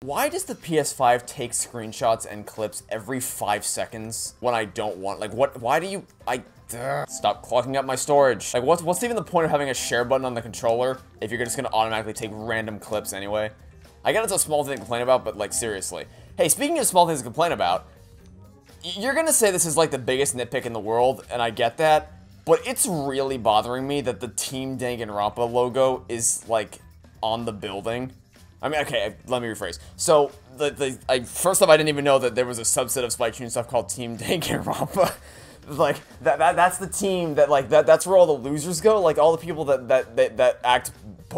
Why does the PS5 take screenshots and clips every 5 seconds when I don't want? Like, why do you, stop clogging up my storage. Like, what's even the point of having a share button on the controller if you're just gonna automatically take random clips anyway? I get it's a small thing to complain about, but, like, seriously. Hey, speaking of small things to complain about, you're gonna say this is, like, the biggest nitpick in the world, and I get that, but it's really bothering me that the Team Danganronpa logo is, like, on the building. I mean, okay, let me rephrase. So, first off, I didn't even know that there was a subset of Spike Chunsoft called Team Danganronpa. Like, that's the team that, like, that's where all the losers go. Like, all the people that act,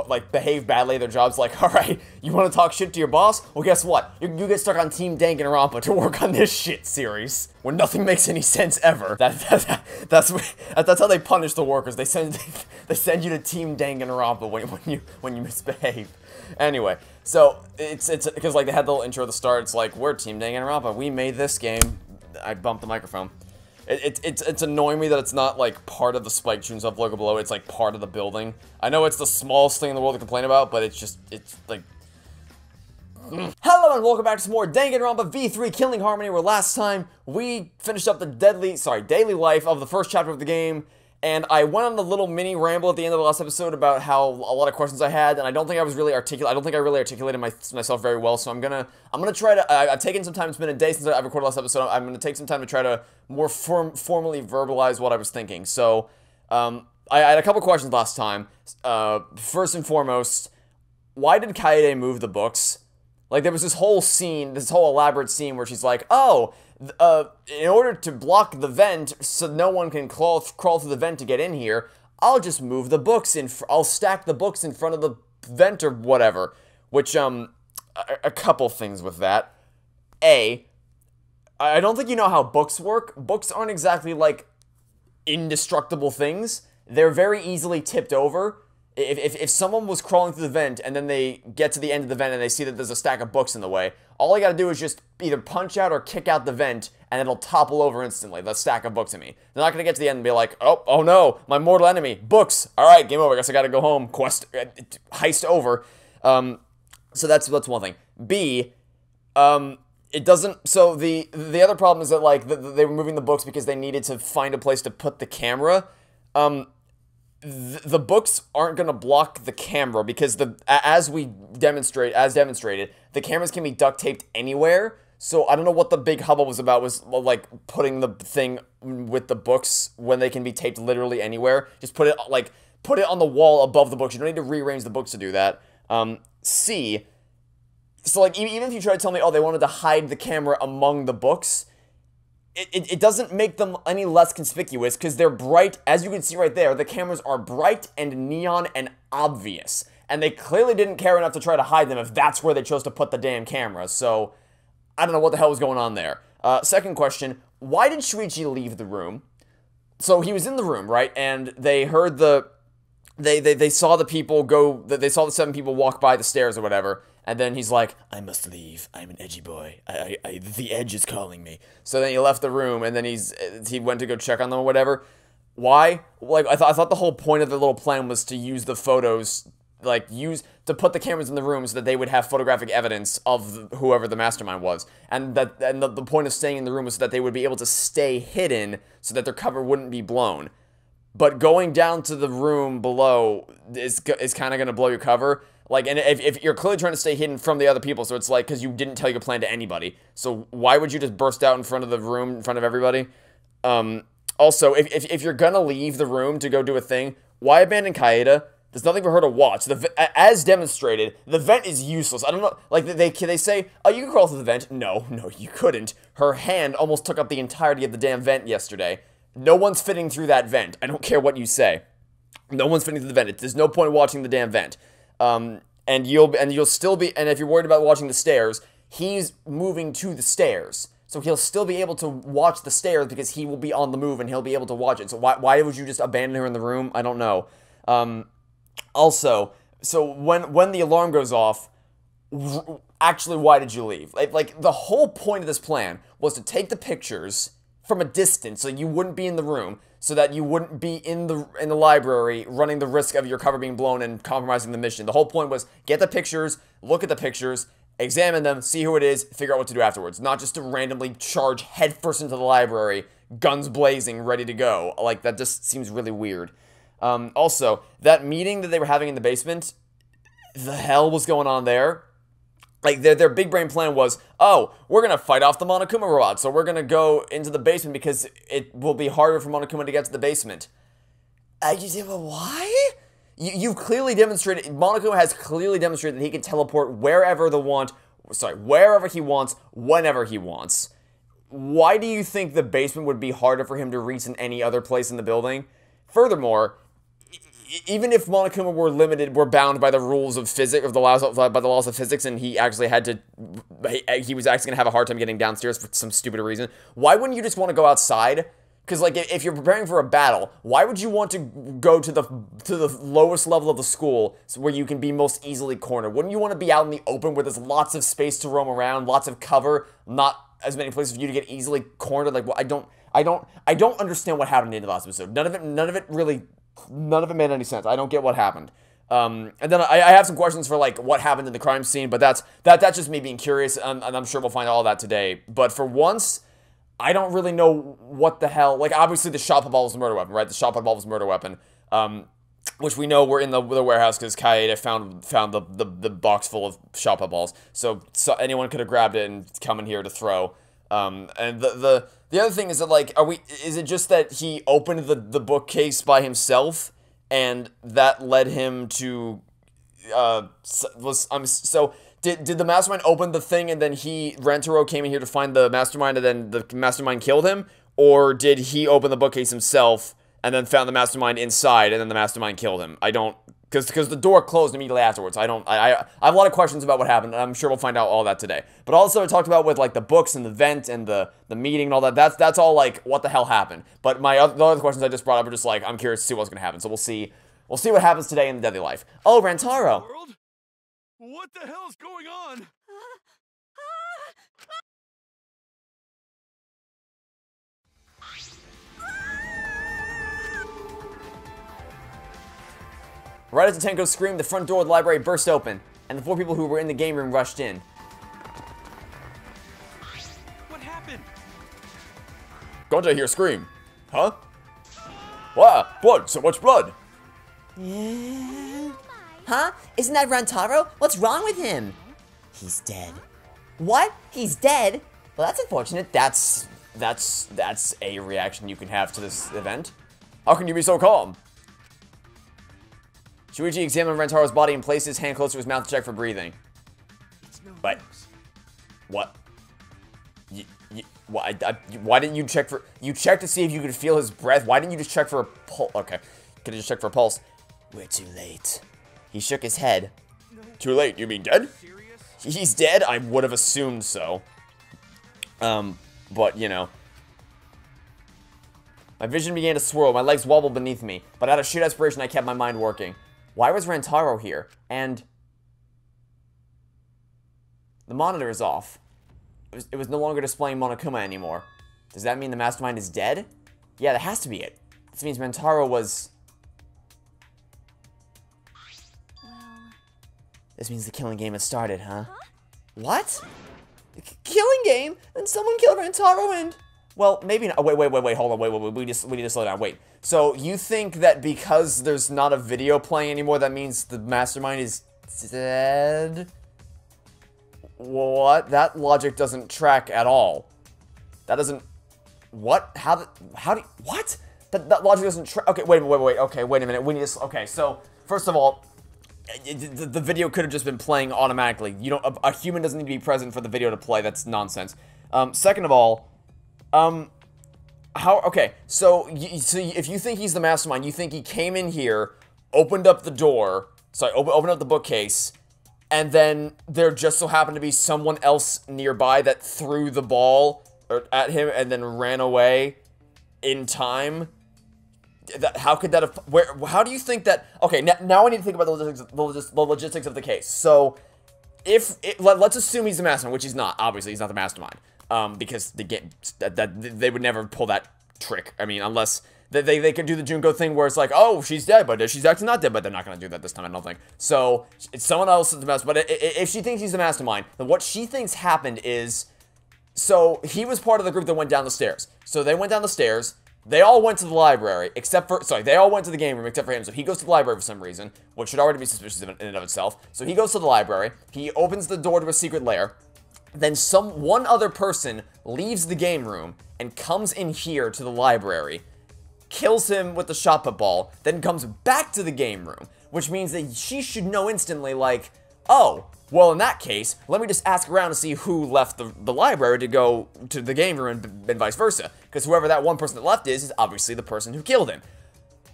like, behave badly at their jobs. Like, alright, you want to talk shit to your boss? Well, guess what? You get stuck on Team Danganronpa to work on this shit series, where nothing makes any sense ever. That's how they punish the workers. They send you to Team Danganronpa when you misbehave. Anyway, so it's because, like, they had the little intro at the start. It's like, we're Team Danganronpa. We made this game. I bumped the microphone. It's annoying me that it's not, like, part of the Spike Chunsoft logo below. It's, like, part of the building. I know it's the smallest thing in the world to complain about, but it's like... Hello and welcome back to some more Danganronpa V3 Killing Harmony, where last time we finished up the daily life of the first chapter of the game, and I went on a little mini ramble at the end of the last episode about how a lot of questions I had, and I don't think I was really articulate. I don't think I really articulated myself very well. So I'm gonna try to. I've taken some time. It's been a day since I've recorded last episode. I'm gonna take some time to try to more formally verbalize what I was thinking. So I had a couple questions last time. First and foremost, why did Kaede move the books? Like, there was this whole scene, this whole elaborate scene where she's like, oh, in order to block the vent so no one can crawl through the vent to get in here, I'll just move the books in, I'll stack the books in front of the vent or whatever. Which, a couple things with that. I don't think you know how books work. Books aren't exactly, like, indestructible things. They're very easily tipped over. If someone was crawling through the vent and then they get to the end of the vent and they see that there's a stack of books in the way, all I gotta do is just either punch out or kick out the vent and it'll topple over instantly, the stack of books in me. They're not gonna get to the end and be like, oh no, my mortal enemy, books. Alright, game over, I guess I gotta go home, heist over. So that's one thing. B, it doesn't, so the other problem is that, like, they were moving the books because they needed to find a place to put the camera. The books aren't going to block the camera because as demonstrated, the cameras can be duct taped anywhere. So I don't know what the big hubbub was about, was like putting the thing with the books when they can be taped literally anywhere. Just put it on the wall above the books. You don't need to rearrange the books to do that. C, so, like, even if you try to tell me, oh, they wanted to hide the camera among the books, it doesn't make them any less conspicuous, because they're bright. As you can see right there, the cameras are bright and neon and obvious. And they clearly didn't care enough to try to hide them if that's where they chose to put the damn cameras. So, I don't know what the hell was going on there. Second question, why did Shuichi leave the room? So, he was in the room, right? And they heard they saw the people go, they saw the 7 people walk by the stairs or whatever. And then he's like, I must leave. I'm an edgy boy. The edge is calling me. So then he left the room, and then he went to go check on them or whatever. Why? Like, I thought the whole point of the little plan was to use the photos, like, to put the cameras in the room so that they would have photographic evidence of whoever the mastermind was. And the point of staying in the room was so that they would be able to stay hidden so that their cover wouldn't be blown. But going down to the room below is kind of going to blow your cover. Like, and if you're clearly trying to stay hidden from the other people, so it's like, because you didn't tell your plan to anybody. So why would you just burst out in front of the room, in front of everybody? Also, if you're gonna leave the room to go do a thing, why abandon Kaede? There's nothing for her to watch. As demonstrated, the vent is useless. I don't know, like, they say, oh, you can crawl through the vent. No, you couldn't. Her hand almost took up the entirety of the damn vent yesterday. No one's fitting through that vent. I don't care what you say. No one's fitting through the vent. There's no point watching the damn vent. And you'll still be, and if you're worried about watching the stairs, he's moving to the stairs. So he'll still be able to watch the stairs because he will be on the move and he'll be able to watch it. So why would you just abandon her in the room? I don't know. Also, so when the alarm goes off, actually, why did you leave? Like, the whole point of this plan was to take the pictures from a distance so you wouldn't be in the room, so that you wouldn't be in the library running the risk of your cover being blown and compromising the mission. The whole point was get the pictures, look at the pictures, examine them, see who it is, figure out what to do afterwards. Not just to randomly charge headfirst into the library, guns blazing, ready to go. Like, that just seems really weird. Also, that meeting that they were having in the basement, the hell was going on there? Like, their big brain plan was, oh, we're going to fight off the Monokuma robot, so we're going to go into the basement because it will be harder for Monokuma to get to the basement. You say, well, why? You've clearly demonstrated, Monokuma has clearly demonstrated that he can teleport wherever he wants, whenever he wants. Why do you think the basement would be harder for him to reach than any other place in the building? Furthermore, even if Monokuma were bound by the rules of physics, by the laws of physics, and he actually had to, he was actually gonna have a hard time getting downstairs for some stupid reason, why wouldn't you just want to go outside? Because, like, if you're preparing for a battle, why would you want to go to the lowest level of the school where you can be most easily cornered? Wouldn't you want to be out in the open where there's lots of space to roam around, lots of cover, not as many places for you to get easily cornered? Like, well, I don't understand what happened in the last episode. None of it made any sense. I don't get what happened. And then I have some questions for, like, what happened in the crime scene, but that's just me being curious, and I'm sure we'll find all that today. But for once, I don't really know what the hell, like, obviously the shot put ball was a murder weapon, right? The shot put ball was a murder weapon, which we know were in the warehouse because Kaede found the box full of shot put balls, so anyone could have grabbed it and come in here to throw. And the other thing is that, like, is it just that he opened the bookcase by himself, and that led him to, Did the mastermind open the thing and then Rantaro came in here to find the mastermind and then the mastermind killed him? Or did he open the bookcase himself and then found the mastermind inside and then the mastermind killed him? I don't, because the door closed immediately afterwards. I have a lot of questions about what happened, and I'm sure we'll find out all that today. But also I talked about with, like, the books and the vent and the meeting and all that, that's all, like, what the hell happened. But the other questions I just brought up are just, like, I'm curious to see what's going to happen. So we'll see what happens today in the Deadly Life. Oh, Rantaro! What the hell's going on? Right as the Tenko screamed, the front door of the library burst open, and the 4 people who were in the game room rushed in. What happened? Gonja hear scream. Huh? Wow, blood, so much blood. Yeah. Huh? Isn't that Rantaro? What's wrong with him? He's dead. What? He's dead? Well, that's unfortunate. That's a reaction you can have to this event. How can you be so calm? Shuichi examined Rantaro's body and placed his hand close to his mouth to check for breathing. But what? Why didn't you check for? You checked to see if you could feel his breath. Why didn't you just check for a pulse? Okay, could have just checked for a pulse. We're too late. He shook his head. Too late? You mean dead? He's dead? I would have assumed so. But, you know. My vision began to swirl. My legs wobbled beneath me. But out of sheer desperation, I kept my mind working. Why was Rantaro here? And the monitor is off. It was no longer displaying Monokuma anymore. Does that mean the mastermind is dead? Yeah, that has to be it. This means Rantaro was... This means the killing game has started, huh? What? The killing game? And someone killed Rantaro and... Well, maybe not. Wait, hold on, wait. We need to slow down. Wait. So, you think that because there's not a video playing anymore, that means the mastermind is dead? What? That logic doesn't track at all. That doesn't... What? How do you... What? That logic doesn't track... Okay, wait. Okay, wait a minute. We need to... Okay, so, first of all... The video could have just been playing automatically. You don't. A human doesn't need to be present for the video to play. That's nonsense. Second of all, how? Okay, so if you think he's the mastermind, you think he came in here, opened up the door. Sorry, opened up the bookcase, and then there just so happened to be someone else nearby that threw the ball at him and then ran away in time. How could that have... How do you think that... Okay, now I need to think about the logistics of the case. So, let's assume he's the mastermind, which he's not. Obviously, he's not the mastermind. Because the game... they would never pull that trick. I mean, unless They could do the Junko thing where it's like, oh, she's dead, but she's actually not dead, but they're not gonna do that this time, I don't think. So, it's someone else is the mastermind, but if she thinks he's the mastermind, then what she thinks happened is, so he was part of the group that went down the stairs. So they went down the stairs, they all went to the library, except for, sorry, they all went to the game room except for him, so he goes to the library for some reason, which should already be suspicious in and of itself. So he goes to the library, he opens the door to a secret lair, then one other person leaves the game room and comes in here to the library, kills him with the shot put ball, then comes back to the game room, which means that she should know instantly, like, oh, well, in that case, let me just ask around to see who left the library to go to the game room and vice versa, because whoever that one person that left is obviously the person who killed him.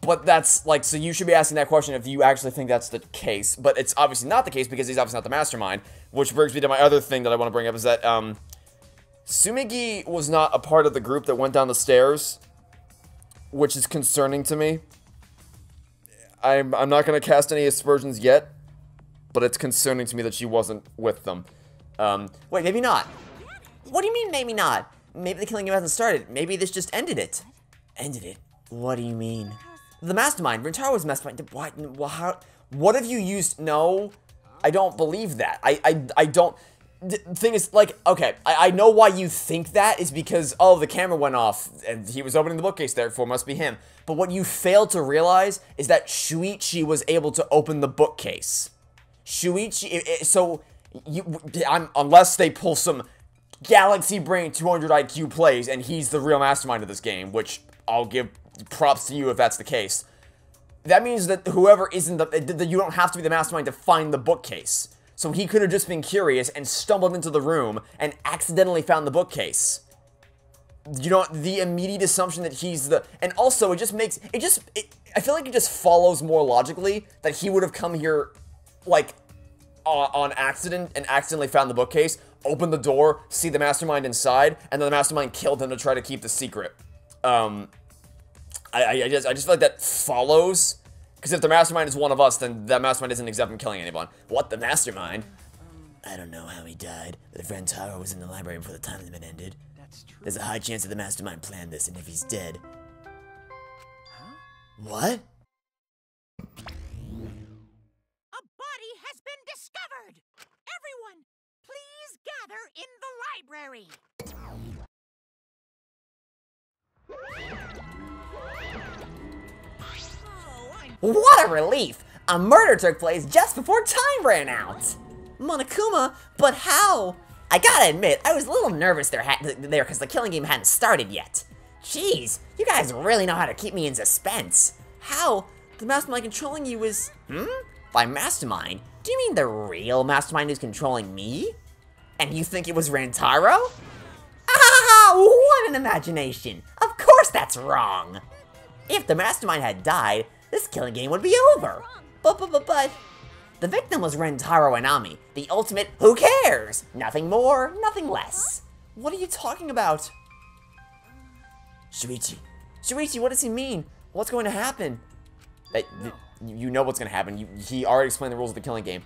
But that's, like, so you should be asking that question if you actually think that's the case, but it's obviously not the case because he's obviously not the mastermind, which brings me to my other thing that I want to bring up is that, Sumigi was not a part of the group that went down the stairs, which is concerning to me. I'm not going to cast any aspersions yet, but it's concerning to me that she wasn't with them. Wait, maybe not. What do you mean, maybe not? Maybe the killing game hasn't started. Maybe this just ended it. Ended it? What do you mean? The mastermind. Rantaro was mastermind. What? Well, how? What have you used? No, I don't believe that. I don't. The thing is, like, okay, I know why you think that is because, oh, the camera went off and he was opening the bookcase, therefore it must be him. But what you fail to realize is that Shuichi was able to open the bookcase. Shuichi, unless they pull some Galaxy Brain 200 IQ plays and he's the real mastermind of this game, which I'll give props to you if that's the case. That means that whoever isn't that you don't have to be the mastermind to find the bookcase. So he could have just been curious and stumbled into the room and accidentally found the bookcase. You know, the immediate assumption that he's the... And also, I feel like it just follows more logically that he would have come here, like, on accident and accidentally found the bookcase, opened the door, see the mastermind inside, and then the mastermind killed him to try to keep the secret. I just feel like that follows... Because if the mastermind is one of us, then that mastermind isn't exempt from killing anyone. What, the mastermind? I don't know how he died, but if Rantaro was in the library before the time limit ended, there's a high chance that the mastermind planned this, and if he's dead... Huh? What? A body has been discovered! Everyone, please gather in the library! What a relief! A murder took place just before time ran out! Monokuma, but how? I gotta admit, I was a little nervous there because the killing game hadn't started yet. Jeez, you guys really know how to keep me in suspense. How? The mastermind controlling you is... By mastermind? Do you mean the real mastermind who's controlling me? And you think it was Rantaro? Ah, what an imagination! Of course that's wrong! If the mastermind had died, this killing game would be over. But, the victim was Rantaro Inami, the ultimate who cares? Nothing more, nothing less. What are you talking about? Shuichi, what does he mean? What's going to happen? You know what's going to happen. He already explained the rules of the killing game.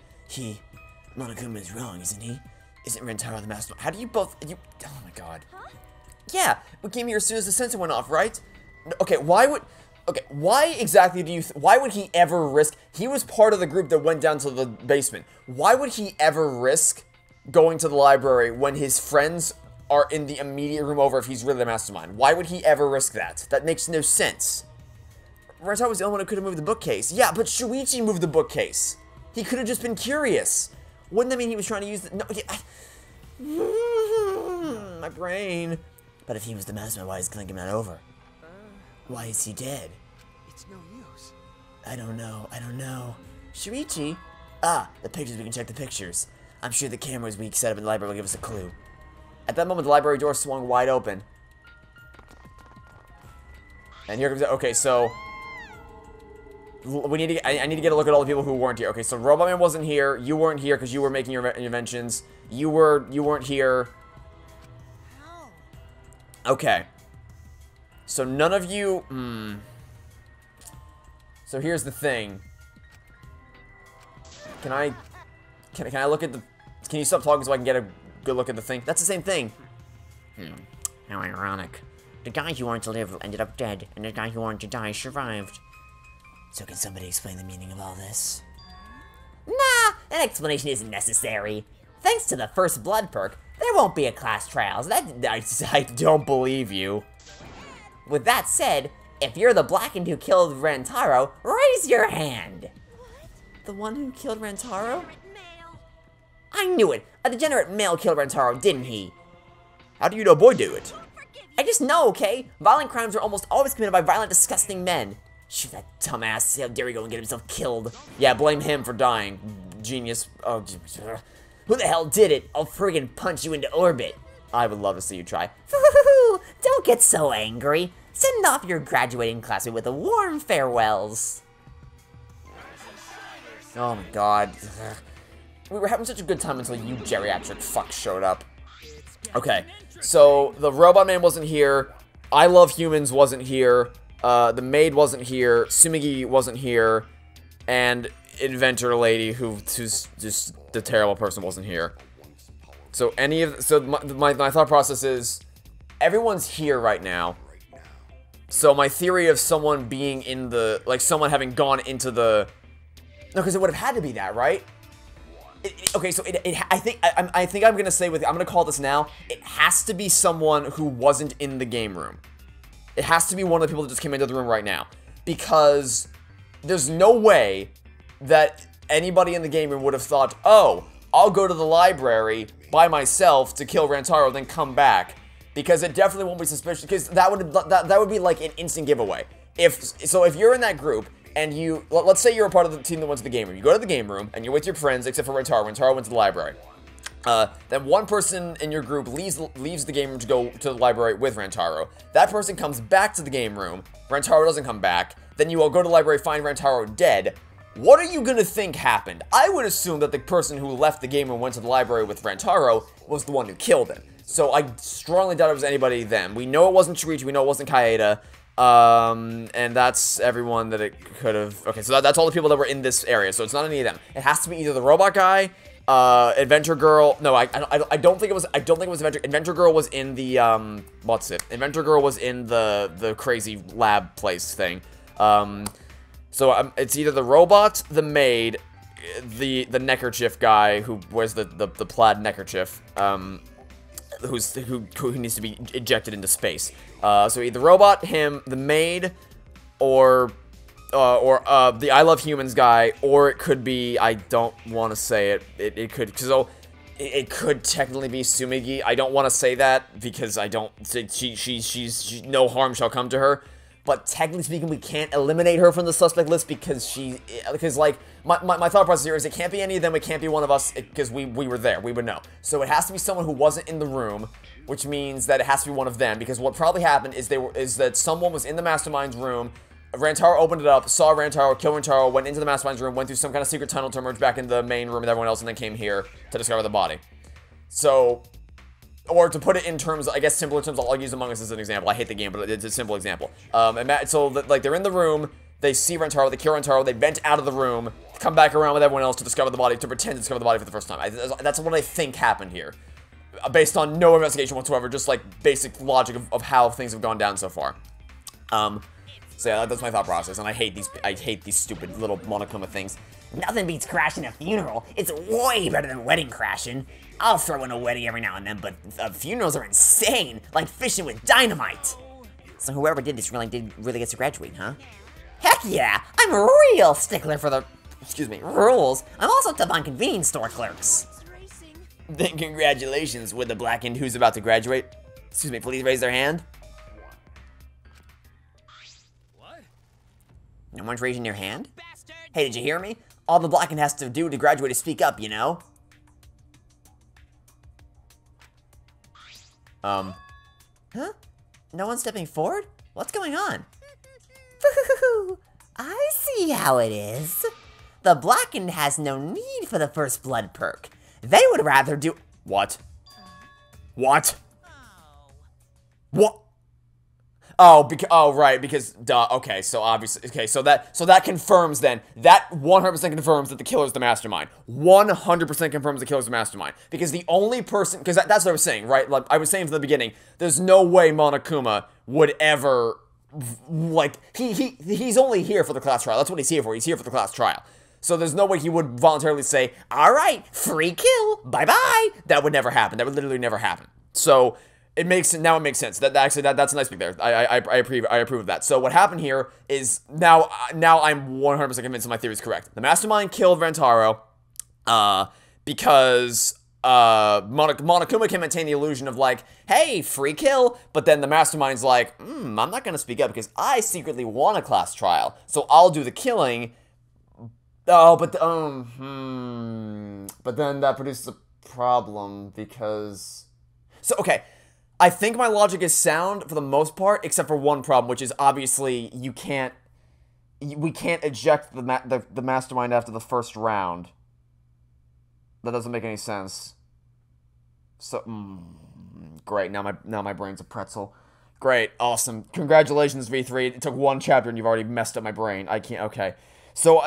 Monokuma is wrong, isn't he? Isn't Rantaro the mastermind? How do you both, oh my god. Yeah, we came here as soon as the sensor went off, right? Okay, why exactly do you, why would he ever risk, he was part of the group that went down to the basement. Why would he ever risk going to the library when his friends are in the immediate room over if he's really the mastermind? Why would he ever risk that? That makes no sense. Rantaro was the only one who could have moved the bookcase. Yeah, but Shuichi moved the bookcase. He could have just been curious. Wouldn't that mean he was trying to use the, no, my brain. But if he was the mastermind, why is killing him not over? Why is he dead? It's no use. I don't know. Shuichi? Ah, the pictures, we can check the pictures. I'm sure the cameras we set up in the library will give us a clue. At that moment, the library door swung wide open. And here comes, okay, so... we need to, I need to get a look at all the people who weren't here. Okay, so Robot Man wasn't here. You weren't here because you were making your inventions. You weren't here. Okay. So none of you, So here's the thing. Can I look at the, can you stop talking so I can get a good look at the thing? That's the same thing. How ironic. The guy who wanted to live ended up dead, and the guy who wanted to die survived. So can somebody explain the meaning of all this? Nah, an explanation isn't necessary. Thanks to the first blood perk, there won't be a class trials. I don't believe you. With that said, if you're the Blackened who killed Rantaro, raise your hand. The one who killed Rantaro? Male. I knew it. A degenerate male killed Rantaro, didn't he? How do you know boy do it? I just know, okay? Violent crimes are almost always committed by violent, disgusting men. Shoot, that dumbass. How dare he go and get himself killed? Yeah, blame him for dying. Genius. Oh, Who the hell did it? I'll friggin' punch you into orbit. I would love to see you try. Don't get so angry. Send off your graduating classmate with a warm farewells. Oh my god. We were having such a good time until you geriatric fuck showed up. Okay, so the robot man wasn't here. I Love Humans wasn't here. The maid wasn't here. Sumigi wasn't here. And inventor lady who's just the terrible person wasn't here. So my thought process is everyone's here right now. So my theory of someone being in the, like someone having gone into the, no, because it would have had to be that, right? Okay, so I think I'm gonna say I'm gonna call this now. It has to be someone who wasn't in the game room. It has to be one of the people that just came into the room right now, because there's no way that anybody in the game room would have thought, oh, I'll go to the library by myself to kill Rantaro, then come back, because it definitely won't be suspicious. Because that would be like an instant giveaway. If you're in that group. And let's say you're a part of the team that went to the game room. You go to the game room, and you're with your friends, except for Rantaro. Rantaro went to the library. Then one person in your group leaves the game room to go to the library with Rantaro. That person comes back to the game room. Rantaro doesn't come back. Then you all go to the library, find Rantaro dead. What are you gonna think happened? I would assume that the person who left the game room and went to the library with Rantaro was the one who killed him. So I strongly doubt it was anybody then. We know it wasn't Shirichi, we know it wasn't Kaeda. And that's everyone that it could have. Okay, so that's all the people that were in this area. So it's not any of them. It has to be either the robot guy, Adventure Girl. No, I don't think it was. I don't think it was Adventure. Adventure Girl was in the what's it? Adventure Girl was in the crazy lab place thing. So it's either the robot, the maid, the neckerchief guy who wears the plaid neckerchief. Who needs to be ejected into space. So either robot, him, the maid, or the I Love Humans guy, or it could be, I don't want to say it. It could, so it could technically be Sumigi. I don't want to say that because I don't. She's no harm shall come to her. But technically speaking, we can't eliminate her from the suspect list because like, my thought process here is it can't be any of them, it can't be one of us, because we were there, we would know. So it has to be someone who wasn't in the room, which means that it has to be one of them, because what probably happened is that someone was in the mastermind's room, Rantaro opened it up, saw Rantaro, killed Rantaro, went into the mastermind's room, went through some kind of secret tunnel to emerge back into the main room with everyone else, and then came here to discover the body. So, or to put it in terms, I guess simpler terms, I'll use Among Us as an example. I hate the game, but it's a simple example. So, like, they're in the room, they see Rantaro, they kill Rantaro, they vent out of the room, come back around with everyone else to discover the body, to pretend to discover the body for the first time. That's what I think happened here. Based on no investigation whatsoever, just, like, basic logic of how things have gone down so far. So yeah, that's my thought process, and I hate these stupid little Monokuma things. Nothing beats crashing a funeral. It's way better than wedding crashing. I'll throw in a wedding every now and then, but funerals are insane, like fishing with dynamite. So whoever did this really gets to graduate, huh? Heck yeah! I'm a real stickler for the, rules. I'm also tough on convenience store clerks. Then congratulations with the Blackened who's about to graduate. Please raise their hand. What? No one's raising your hand? Hey, did you hear me? All the Blackened has to do to graduate is speak up, you know? Huh? No one's stepping forward? What's going on? I see how it is. The Blackened has no need for the first blood perk. They would rather do— What? What? Oh. What? Oh, right, because, duh, okay, so obviously, okay, so that confirms then, that 100% confirms that the killer's the mastermind. 100% confirms the killer's the mastermind. Because the only person, because that's what I was saying, right? Like, I was saying from the beginning, there's no way Monokuma would ever, like, he's only here for the class trial. That's what he's here for. He's here for the class trial. So there's no way he would voluntarily say, alright, free kill, bye-bye. That would never happen. That would literally never happen. So, it makes sense. That's a nice pick there. I approve of that. So what happened here is now I'm 100% convinced that my theory is correct. The mastermind killed Rantaro, because Monokuma can maintain the illusion of like, hey, free kill, but then the mastermind's like, I'm not gonna speak up because I secretly want a class trial, so I'll do the killing. But then that produces a problem because. So okay. I think my logic is sound for the most part, except for one problem, which is obviously we can't eject the mastermind after the first round. That doesn't make any sense. So, great. Now my brain's a pretzel. Great, awesome. Congratulations, V3. It took one chapter and you've already messed up my brain. I can't. Okay, so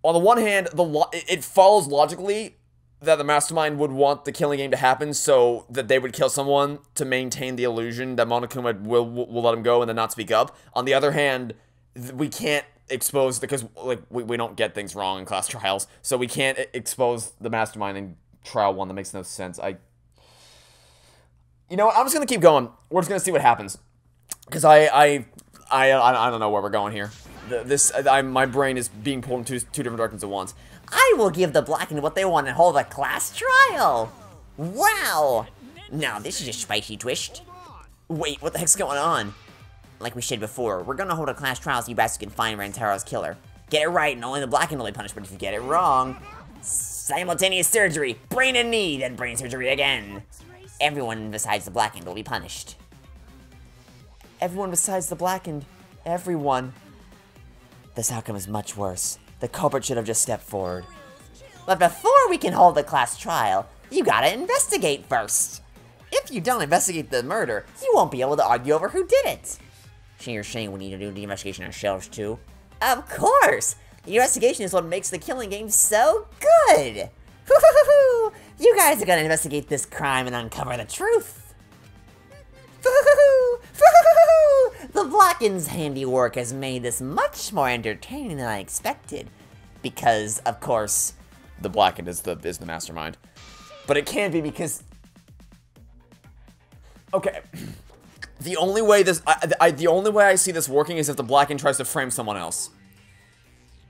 on the one hand, it follows logically that the mastermind would want the killing game to happen so that they would kill someone to maintain the illusion that Monokuma will let him go and then not speak up. On the other hand, we can't expose, because like we don't get things wrong in class trials, so we can't expose the mastermind in trial 1. That makes no sense. You know what? I'm just gonna keep going. We're just gonna see what happens, because I don't know where we're going here. My brain is being pulled in two different directions at once. I will give the Blackened what they want and hold a class trial. Wow. Now this is a spicy twist. Wait, what the heck's going on? Like we said before, we're gonna hold a class trial so you guys can find Rantaro's killer. Get it right and only the Blackened will be punished, but if you get it wrong, simultaneous surgery, brain and knee, then brain surgery again. Everyone besides the Blackened will be punished. Everyone besides the Blackened. Everyone. This outcome is much worse. The culprit should have just stepped forward. But before we can hold the class trial, you gotta investigate first. If you don't investigate the murder, you won't be able to argue over who did it. So you're saying we need to do the investigation ourselves too? Of course! The investigation is what makes the killing game so good! You guys are gonna investigate this crime and uncover the truth! The Blackened's handiwork has made this much more entertaining than I expected. Because, of course, the Blackened is the mastermind. But it can't be because... Okay. The only way the only way I see this working is if the Blackened tries to frame someone else.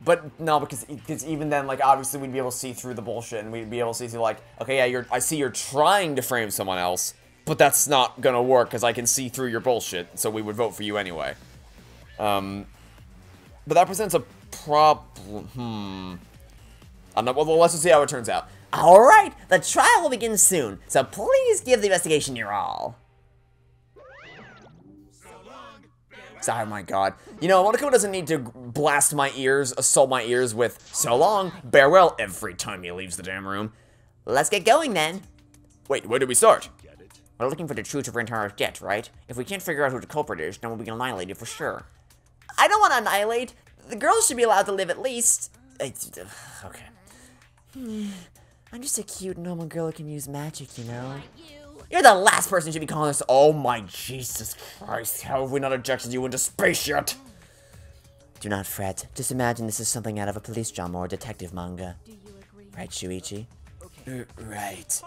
But no, because even then, like, obviously we'd be able to see through the bullshit, and we'd be able to see through, like, okay, yeah, I see you're trying to frame someone else, but that's not gonna work, because I can see through your bullshit, so we would vote for you anyway. But that presents a problem. Well, let's just see how it turns out. Alright, the trial will begin soon, so please give the investigation your all. Oh my god. You know, Monokuma doesn't need to blast my ears, assault my ears with, so long, bear well, every time he leaves the damn room. Let's get going then. Wait, where do we start? We're looking for the truth of Rantaro's death, right? If we can't figure out who the culprit is, then we'll be annihilated for sure. I don't want to annihilate. The girls should be allowed to live at least. Okay. I'm just a cute, normal girl who can use magic, you know? You're the last person who should be calling us. Oh my Jesus Christ, how have we not ejected you into space yet? Do not fret. Just imagine this is something out of a police drama or detective manga. Right, Shuichi? Right.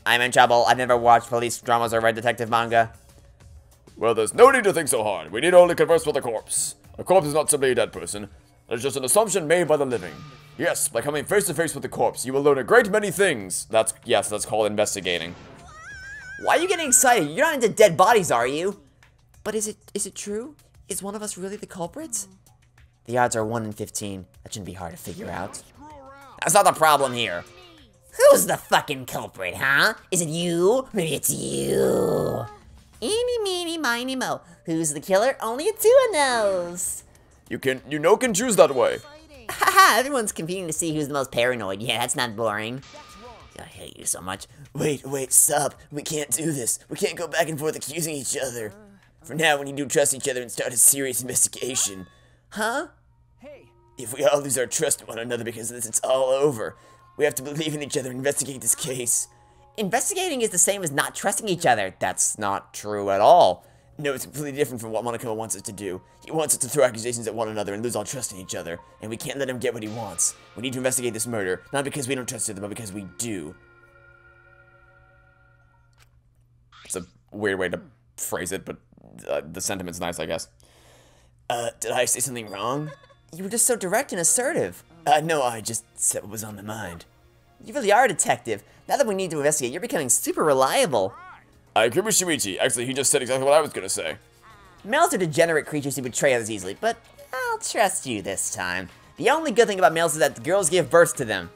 I'm in trouble. I've never watched police dramas or read detective manga. Well, there's no need to think so hard. We need only converse with a corpse. A corpse is not simply a dead person. It's just an assumption made by the living. Yes, by coming face to face with the corpse, you will learn a great many things. That's called investigating. Why are you getting excited? You're not into dead bodies, are you? But is it true? Is one of us really the culprit? The odds are 1 in 15. That shouldn't be hard to figure out. That's not the problem here. Who's the fucking culprit, huh? Is it you? Maybe it's you. Eeny, meeny, miny, mo. Who's the killer? Only a two knows. You can choose that way. Haha, everyone's competing to see who's the most paranoid. Yeah, that's not boring. I hate you so much. Wait, sup. We can't do this. We can't go back and forth accusing each other. For now, we need to trust each other and start a serious investigation. Huh? Hey, If we all lose our trust in one another because of this, it's all over. We have to believe in each other and investigate this case. Investigating is the same as not trusting each other. That's not true at all. No, it's completely different from what Monokuma wants us to do. He wants us to throw accusations at one another and lose all trust in each other. And we can't let him get what he wants. We need to investigate this murder, not because we don't trust each other, but because we do. It's a weird way to phrase it, but the sentiment's nice, I guess. Did I say something wrong? You were just so direct and assertive. No, I just said what was on my mind. You really are a detective. Now that we need to investigate, you're becoming super reliable. I agree with Shuichi. Actually, he just said exactly what I was gonna say. Males are degenerate creatures who betray others easily, but I'll trust you this time. The only good thing about males is that the girls give birth to them.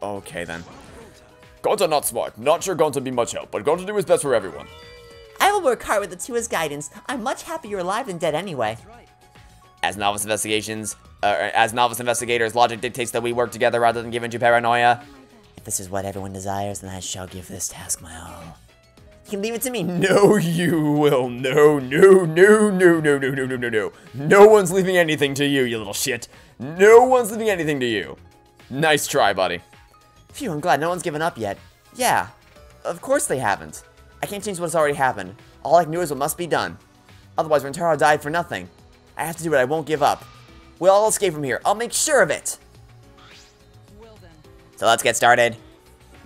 Okay, then. Gonta not smart. Not sure Gonta be much help, but Gonta do his best for everyone. I will work hard with the two as guidance. I'm much happier you're alive than dead anyway. As novice investigators, logic dictates that we work together rather than give in to paranoia. If this is what everyone desires, then I shall give this task my all. You can leave it to me. No, you will. No. No one's leaving anything to you, you little shit. No one's leaving anything to you. Nice try, buddy. Phew, I'm glad no one's given up yet. Yeah, of course they haven't. I can't change what's already happened. All I can do is what must be done. Otherwise, Rantaro died for nothing. I have to do it. I won't give up. We'll all escape from here. I'll make sure of it. So let's get started.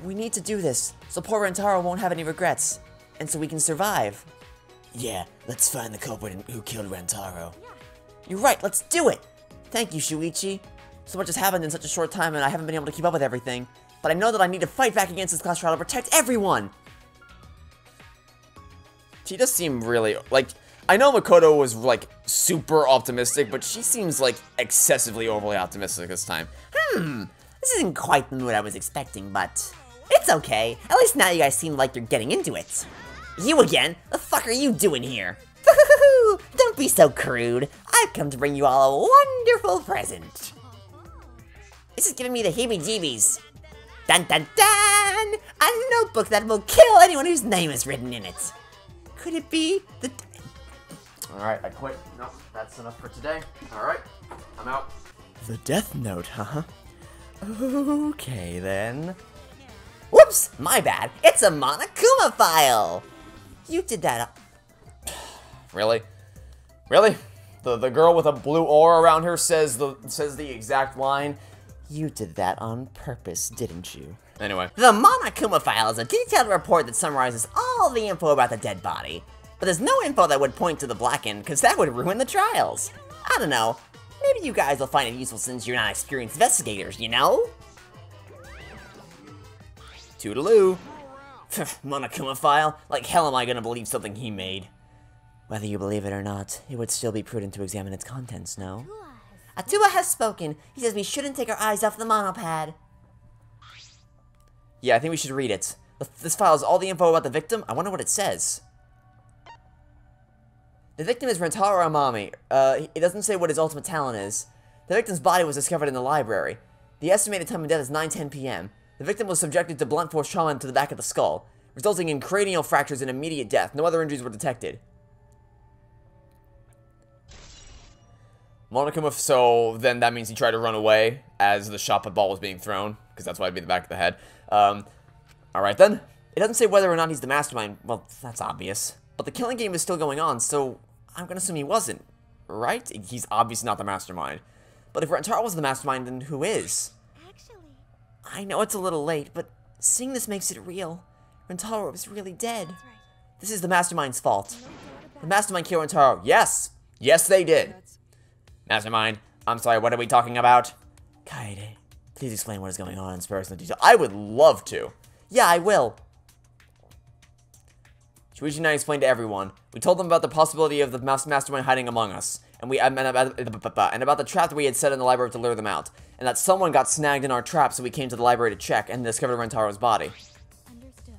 We need to do this, so poor Rantaro won't have any regrets, and so we can survive. Yeah, let's find the culprit who killed Rantaro. You're right, let's do it! Thank you, Shuichi. So much has happened in such a short time, and I haven't been able to keep up with everything. But I know that I need to fight back against this class trial to protect everyone! She does seem really, like, I know Makoto was, like, super optimistic, but she seems, like, excessively overly optimistic this time. This isn't quite the mood I was expecting, but it's okay. At least now you guys seem like you're getting into it. You again? The fuck are you doing here? Don't be so crude. I've come to bring you all a wonderful present. This is giving me the heebie-jeebies. Dun dun dun! A notebook that will kill anyone whose name is written in it. Could it be the... Alright, I quit. No, that's enough for today. Alright, I'm out. The Death Note, huh? Okay, then. Whoops! My bad. It's a Monokuma file! You did that... Really? Really? The girl with a blue aura around her says the exact line. You did that on purpose, didn't you? Anyway. The Monokuma file is a detailed report that summarizes all the info about the dead body. But there's no info that would point to the Blackened, because that would ruin the trials. I don't know. Maybe you guys will find it useful since you're not experienced investigators, you know? Toodaloo. Monokuma file? Like hell am I gonna believe something he made? Whether you believe it or not, it would still be prudent to examine its contents, no? Atuba has spoken. He says we shouldn't take our eyes off the monopad. Yeah, I think we should read it. This file has all the info about the victim. I wonder what it says. The victim is Rantaro Amami. It doesn't say what his ultimate talent is. The victim's body was discovered in the library. The estimated time of death is 9:10 p.m. The victim was subjected to blunt force trauma to the back of the skull, resulting in cranial fractures and immediate death. No other injuries were detected. Monokuma, so then that means he tried to run away as the shot put ball was being thrown, because that's why it'd be the back of the head. Alright then. It doesn't say whether or not he's the mastermind. Well, that's obvious. But the killing game is still going on, so I'm gonna assume he wasn't. Right? He's obviously not the mastermind. But if Rantaro was the mastermind, then who is? Actually, I know it's a little late, but seeing this makes it real. Rantaro was really dead. that's right. This is the mastermind's fault. No doubt about The mastermind killed Rantaro. Yes! Yes, they did. That's Mastermind, I'm sorry, what are we talking about? Kaede, please explain what is going on in personal detail. I would love to. Yeah, I will. Shuichi and I explained to everyone. We told them about the possibility of the mastermind hiding among us, and about the trap that we had set in the library to lure them out, and that someone got snagged in our trap, so we came to the library to check and discovered Rantaro's body. Understood.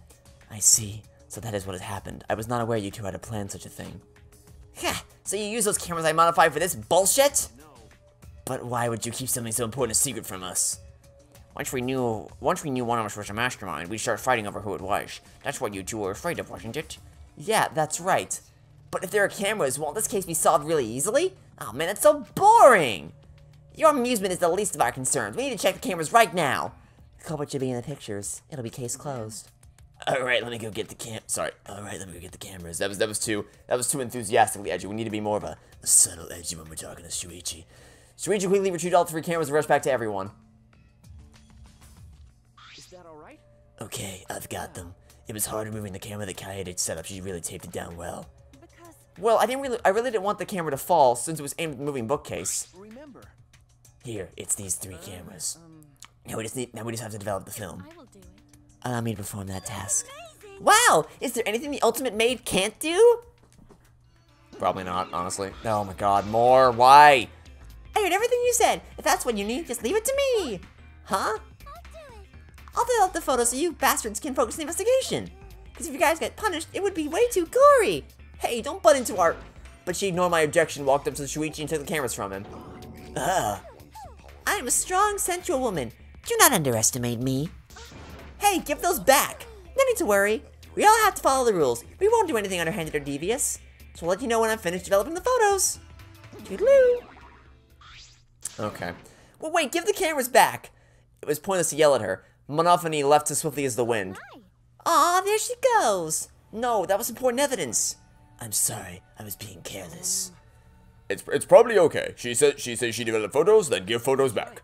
I see. So that is what has happened. I was not aware you two had planned such a thing. Heh, so you use those cameras I modified for this bullshit? But why would you keep something so important a secret from us? Once we knew one of us was a mastermind, we'd start fighting over who it was. That's what you two were afraid of, wasn't it? Yeah, that's right. But if there are cameras, won't this case be solved really easily? Oh man, that's so boring! Your amusement is the least of our concerns. We need to check the cameras right now. The culprit should be in the pictures. It'll be case closed. Alright, let me go get the cameras. That was too enthusiastically edgy. We need to be more of a subtle edgy when we're talking to Shuichi. Shuichi quickly retrieved all 3 cameras and rushed back to everyone. Is that alright? Okay, I've got them. It was hard removing the camera that Kaede set up. She really taped it down well. Because Well, I really didn't want the camera to fall since it was aimed at the moving bookcase. Remember. Here, it's these 3 cameras. Now we just have to develop the film. I will do it. Allow me to perform that task. Wow! Is there anything the ultimate maid can't do? Probably not, honestly. Oh my god, more? Why? I heard everything you said. If that's what you need, just leave it to me. Huh? I'll do it. I'll develop the photos so you bastards can focus on the investigation. Because if you guys get punished, it would be way too gory. Hey, don't butt into our... But she ignored my objection, walked up to Shuichi and took the cameras from him. I am a strong, sensual woman. Do not underestimate me. Hey, give those back. No need to worry. We all have to follow the rules. We won't do anything underhanded or devious. So I'll let you know when I'm finished developing the photos. Toodaloo. Okay. Well, wait, give the cameras back. It was pointless to yell at her. Monophony left as swiftly as the wind. Hi. Aw, there she goes. No, that was important evidence. I'm sorry, I was being careless. It's probably okay. She said she developed photos, then give photos back.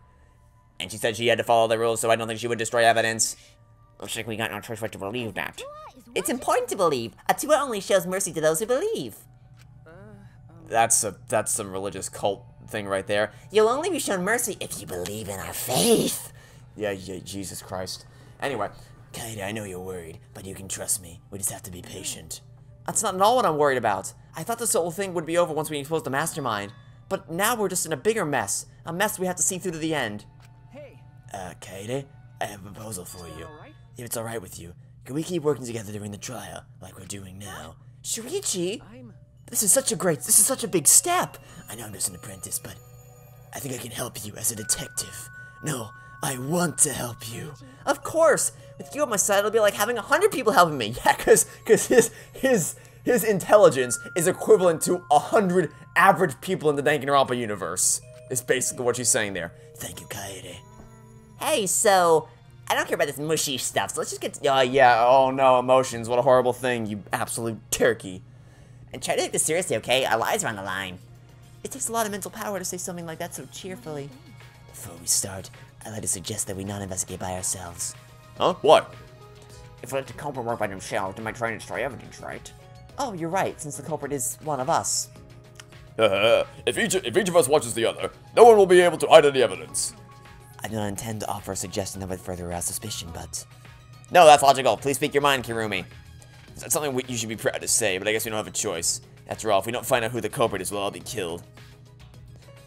And she said she had to follow the rules, so I don't think she would destroy evidence. Looks like we got no choice but to believe that. It's important to believe. Atua only shows mercy to those who believe. That's some religious cult thing right there. You'll only be shown mercy if you believe in our faith. Yeah, Jesus Christ. Anyway, Kaede, I know you're worried, but you can trust me. We just have to be patient. That's not at all what I'm worried about. I thought this whole thing would be over once we exposed the mastermind. But now we're just in a bigger mess. A mess we have to see through to the end. Hey. Kaede, I have a proposal for you. Alright? If it's alright with you, can we keep working together during the trial, like we're doing now? Shuichi, I'm... this is such a big step. I know I'm just an apprentice, but I think I can help you as a detective. No, I want to help you. Of course. With you on my side, it'll be like having 100 people helping me. Yeah, cause his intelligence is equivalent to 100 average people in the Danganronpa universe. Is basically what she's saying there. Thank you, Kaede. Hey, so I don't care about this mushy stuff, so let's just get to... Yeah, oh no, emotions, what a horrible thing, you absolute turkey. And try to take this seriously, okay? Our lives are on the line. It takes a lot of mental power to say something like that so cheerfully. Before we start, I'd like to suggest that we not investigate by ourselves. Huh? What? If we let the culprit work by themselves, they might try and destroy evidence, right? Oh, you're right, since the culprit is one of us. If each of us watches the other, no one will be able to hide any evidence. I do not intend to offer a suggestion that would further arouse suspicion, but... No, that's logical. Please speak your mind, Kirumi. That's something you should be proud to say, but I guess we don't have a choice. After all, if we don't find out who the culprit is, we'll all be killed.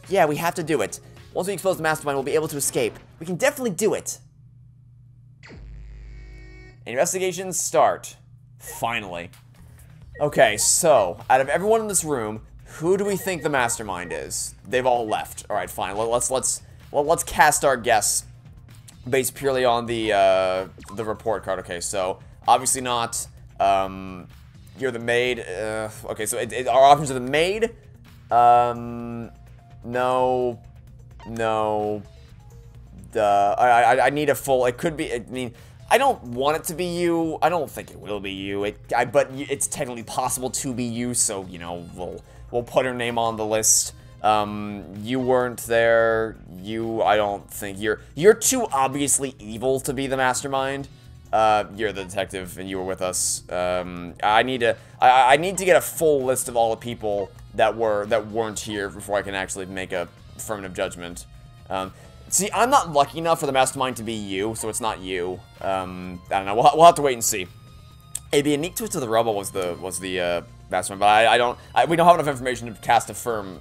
Yeah, we have to do it. Once we expose the mastermind, we'll be able to escape. We can definitely do it. Investigations start. Finally. Okay, so, out of everyone in this room, who do we think the mastermind is? They've all left. Alright, fine. Let's cast our guess based purely on the report card. Okay, so, obviously not, you're the maid. Okay, so our options are the maid, no, I need a full, it could be, I mean, I don't want it to be you. I don't think it will be you. But it's technically possible to be you, so, you know, we'll put her name on the list. You weren't there. I don't think you're too obviously evil to be the mastermind. You're the detective, and you were with us. I need to get a full list of all the people that weren't here before I can actually make a affirmative judgment. See, I'm not lucky enough for the mastermind to be you, so it's not you. I don't know. We'll have to wait and see. It'd be a neat twist to the rubble was the mastermind, but we don't have enough information to cast a firm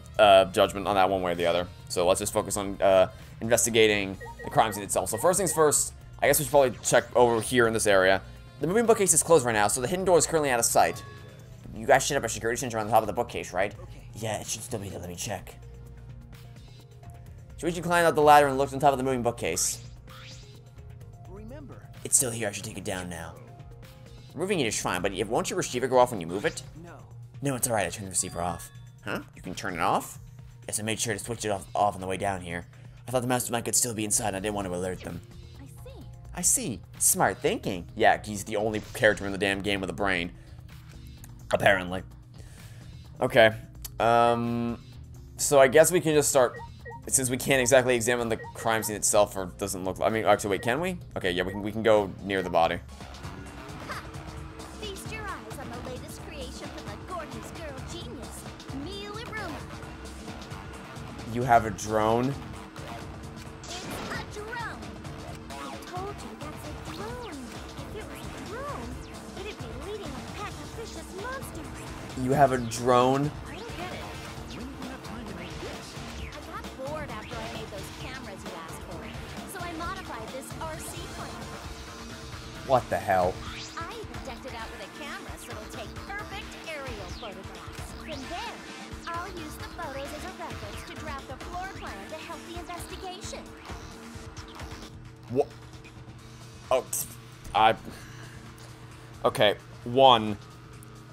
judgment on that one way or the other. So let's just focus on investigating the crime scene itself. So first things first, I guess we should probably check over here in this area. The moving bookcase is closed right now, so the hidden door is currently out of sight. You guys should have a security sensor on the top of the bookcase, right? Yeah, it should still be there. Let me check. Shuichi climbed up the ladder and looked on top of the moving bookcase. Remember. It's still here. I should take it down now. Moving it is fine, but won't your receiver go off when you move it? No. No, it's alright, I turned the receiver off. Huh? You can turn it off? Yes, I made sure to switch it off on the way down here. I thought the mastermind could still be inside and I didn't want to alert them. I see. Smart thinking. Yeah, he's the only character in the damn game with a brain. Apparently. Okay. So I guess we can just start, since we can't exactly examine the crime scene itself, or doesn't look, I mean, actually, wait, can we? Okay, yeah, we can go near the body. Feast your eyes on the latest creation from the gorgeous girl genius, Mila Ruma. You have a drone? It's a drone. I told you that's a drone. If it was a drone, it'd be leading a pack of vicious monsters. You have a drone? I don't get it. When do we have time to make this? I got bored after I made those cameras you asked for, so I modified this RC plane. What the hell? I even decked it out with a camera so it'll take perfect aerial photographs. From there, I'll use the photos as a reference to draft a floor plan to help the investigation. What? Oh, okay,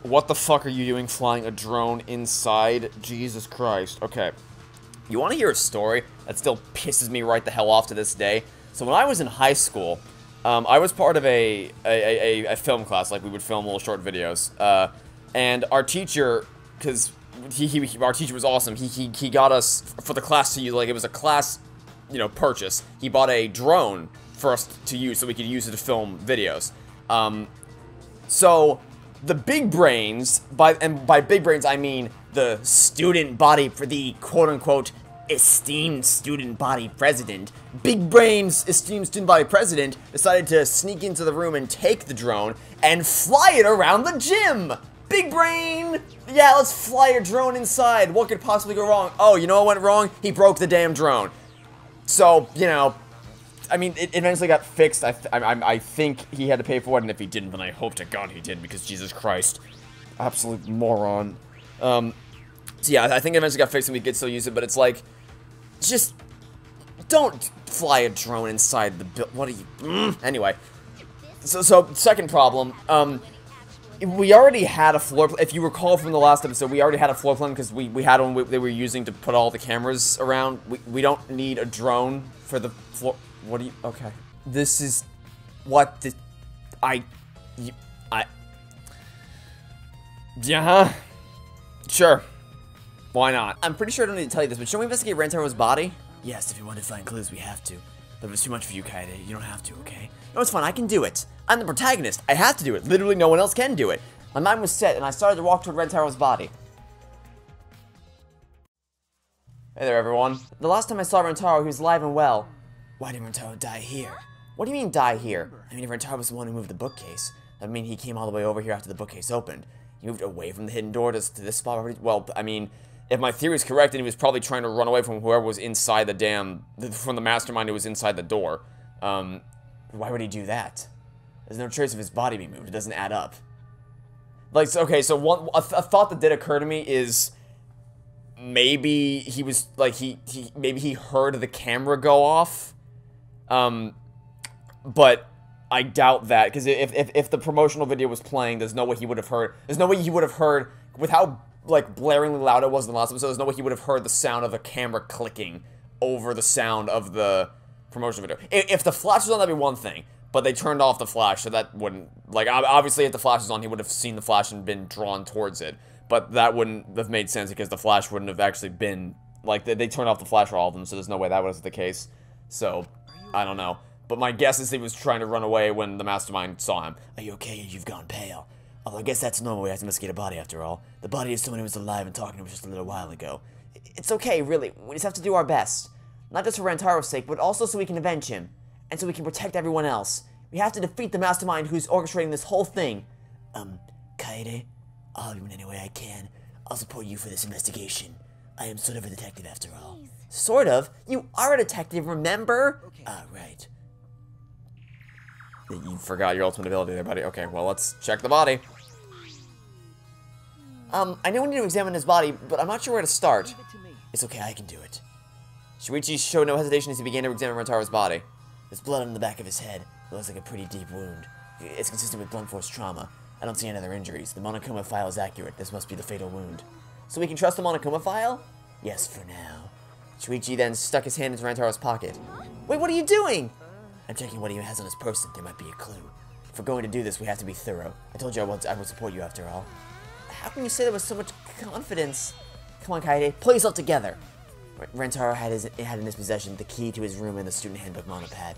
what the fuck are you doing flying a drone inside? Jesus Christ. Okay. You want to hear a story that still pisses me right the hell off to this day? So when I was in high school, I was part of a film class, like we would film little short videos. And our teacher, because our teacher was awesome, he got us, for the class to use, like it was a class, purchase. He bought a drone for us to use so we could use it to film videos. So the big brains, by big brains I mean the student body for the quote-unquote esteemed student body president, Big Brain's esteemed student body president decided to sneak into the room and take the drone and fly it around the gym. Big Brain! Yeah, let's fly a drone inside. What could possibly go wrong? Oh, you know what went wrong? He broke the damn drone. So, I mean, it eventually got fixed. I think he had to pay for it, and if he didn't, then I hope to God he did, because Jesus Christ. Absolute moron. So yeah, I think it eventually got fixed and we could still use it, but it's like, just don't fly a drone inside the what are you, Anyway. So, second problem, we already had a floor plan. If you recall from the last episode, we already had a floor plan because we had one they were using to put all the cameras around. We don't need a drone for the floor. What do you, okay. This is what the, yeah, sure. Why not? I'm pretty sure I don't need to tell you this, but should we investigate Rantaro's body? Yes, if you want to find clues, we have to. But if it's too much for you, Kaede, you don't have to, okay? No, it's fine, I can do it. I'm the protagonist. I have to do it. Literally no one else can do it. My mind was set, and I started to walk toward Rantaro's body. Hey there, everyone. The last time I saw Rantaro, he was alive and well. Why did Rantaro die here? What do you mean, die here? I mean, if Rantaro was the one who moved the bookcase, that would mean he came all the way over here after the bookcase opened. He moved away from the hidden door to this spot already? Well, I mean, if my theory is correct, then he was probably trying to run away from whoever was inside the damn, from the mastermind who was inside the door. Why would he do that? There's no trace of his body being moved. It doesn't add up. Like, so, okay, so a thought that did occur to me is maybe he was, like, maybe he heard the camera go off. But I doubt that, because if the promotional video was playing, there's no way he would have heard, with how, like, blaringly loud it was in the last episode, there's no way he would have heard the sound of the camera clicking over the sound of the promotional video. If the flash was on, that'd be one thing, but they turned off the flash, so that wouldn't, like, obviously if the flash was on, he would have seen the flash and been drawn towards it, but that wouldn't have made sense, because the flash wouldn't have actually been, like, they turned off the flash for all of them, so there's no way that was the case, so, I don't know. But my guess is he was trying to run away when the mastermind saw him. Are you okay? You've gone pale. Although I guess that's normal way to investigate a body after all. The body is someone who was alive and talking to us just a little while ago. It's okay, really. We just have to do our best. Not just for Rantaro's sake, but also so we can avenge him. And so we can protect everyone else. We have to defeat the mastermind who's orchestrating this whole thing. Kaede, I'll help you in any way I can. I'll support you for this investigation. I am sort of a detective after all. Sort of? You are a detective, remember? Okay. Ah, right. You forgot your ultimate ability there, buddy. Okay, well, let's check the body. I know we need to examine his body, but I'm not sure where to start. It's okay, I can do it. Shuichi showed no hesitation as he began to examine Rantaro's body. There's blood on the back of his head. It looks like a pretty deep wound. It's consistent with blunt force trauma. I don't see any other injuries. The Monokuma file is accurate. This must be the fatal wound. So we can trust the Monokuma file? Yes, for now. Shuichi then stuck his hand into Rantaro's pocket. Wait, what are you doing? I'm checking what he has on his person. There might be a clue. If we're going to do this, we have to be thorough. I told you I would support you after all. How can you say that with so much confidence? Come on, Kaede, pull yourself together. Rantaro had in his possession the key to his room and the student handbook monopad.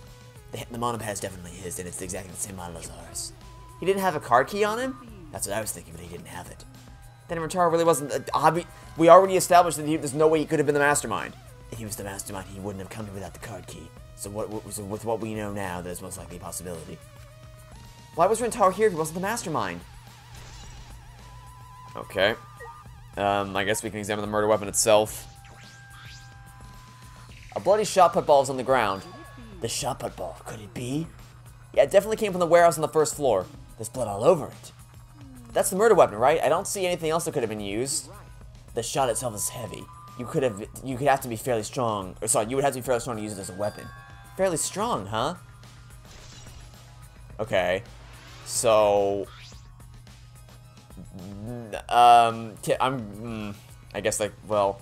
The monopad is definitely his, and it's exactly the same model as ours. He didn't have a card key on him? That's what I was thinking, but he didn't have it. Then Rantaro really wasn't we already established that there's no way he could have been the mastermind. If he was the mastermind, he wouldn't have come here without the card key. So with what we know now, there's most likely a possibility. Why was Rantaro here if he wasn't the mastermind? Okay. I guess we can examine the murder weapon itself. A bloody shot put ball is on the ground. The shot put ball, could it be? Yeah, it definitely came from the warehouse on the first floor. There's blood all over it. That's the murder weapon, right? I don't see anything else that could have been used. The shot itself is heavy. You would have to be fairly strong to use it as a weapon. Fairly strong, huh? Okay. So... I guess, like, well...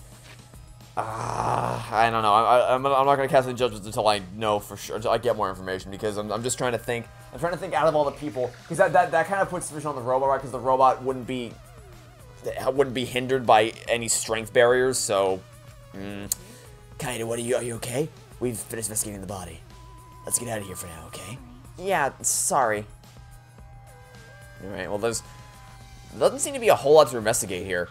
I don't know. I'm not going to cast any judgments until I know for sure, until I get more information, because I'm just trying to think. I'm trying to think out of all the people, because that kind of puts suspicion on the robot, right? Because the robot wouldn't be hindered by any strength barriers, so... Kaede, are you okay? We've finished investigating the body. Let's get out of here for now, okay? Yeah, sorry. Alright, well, there doesn't seem to be a whole lot to investigate here.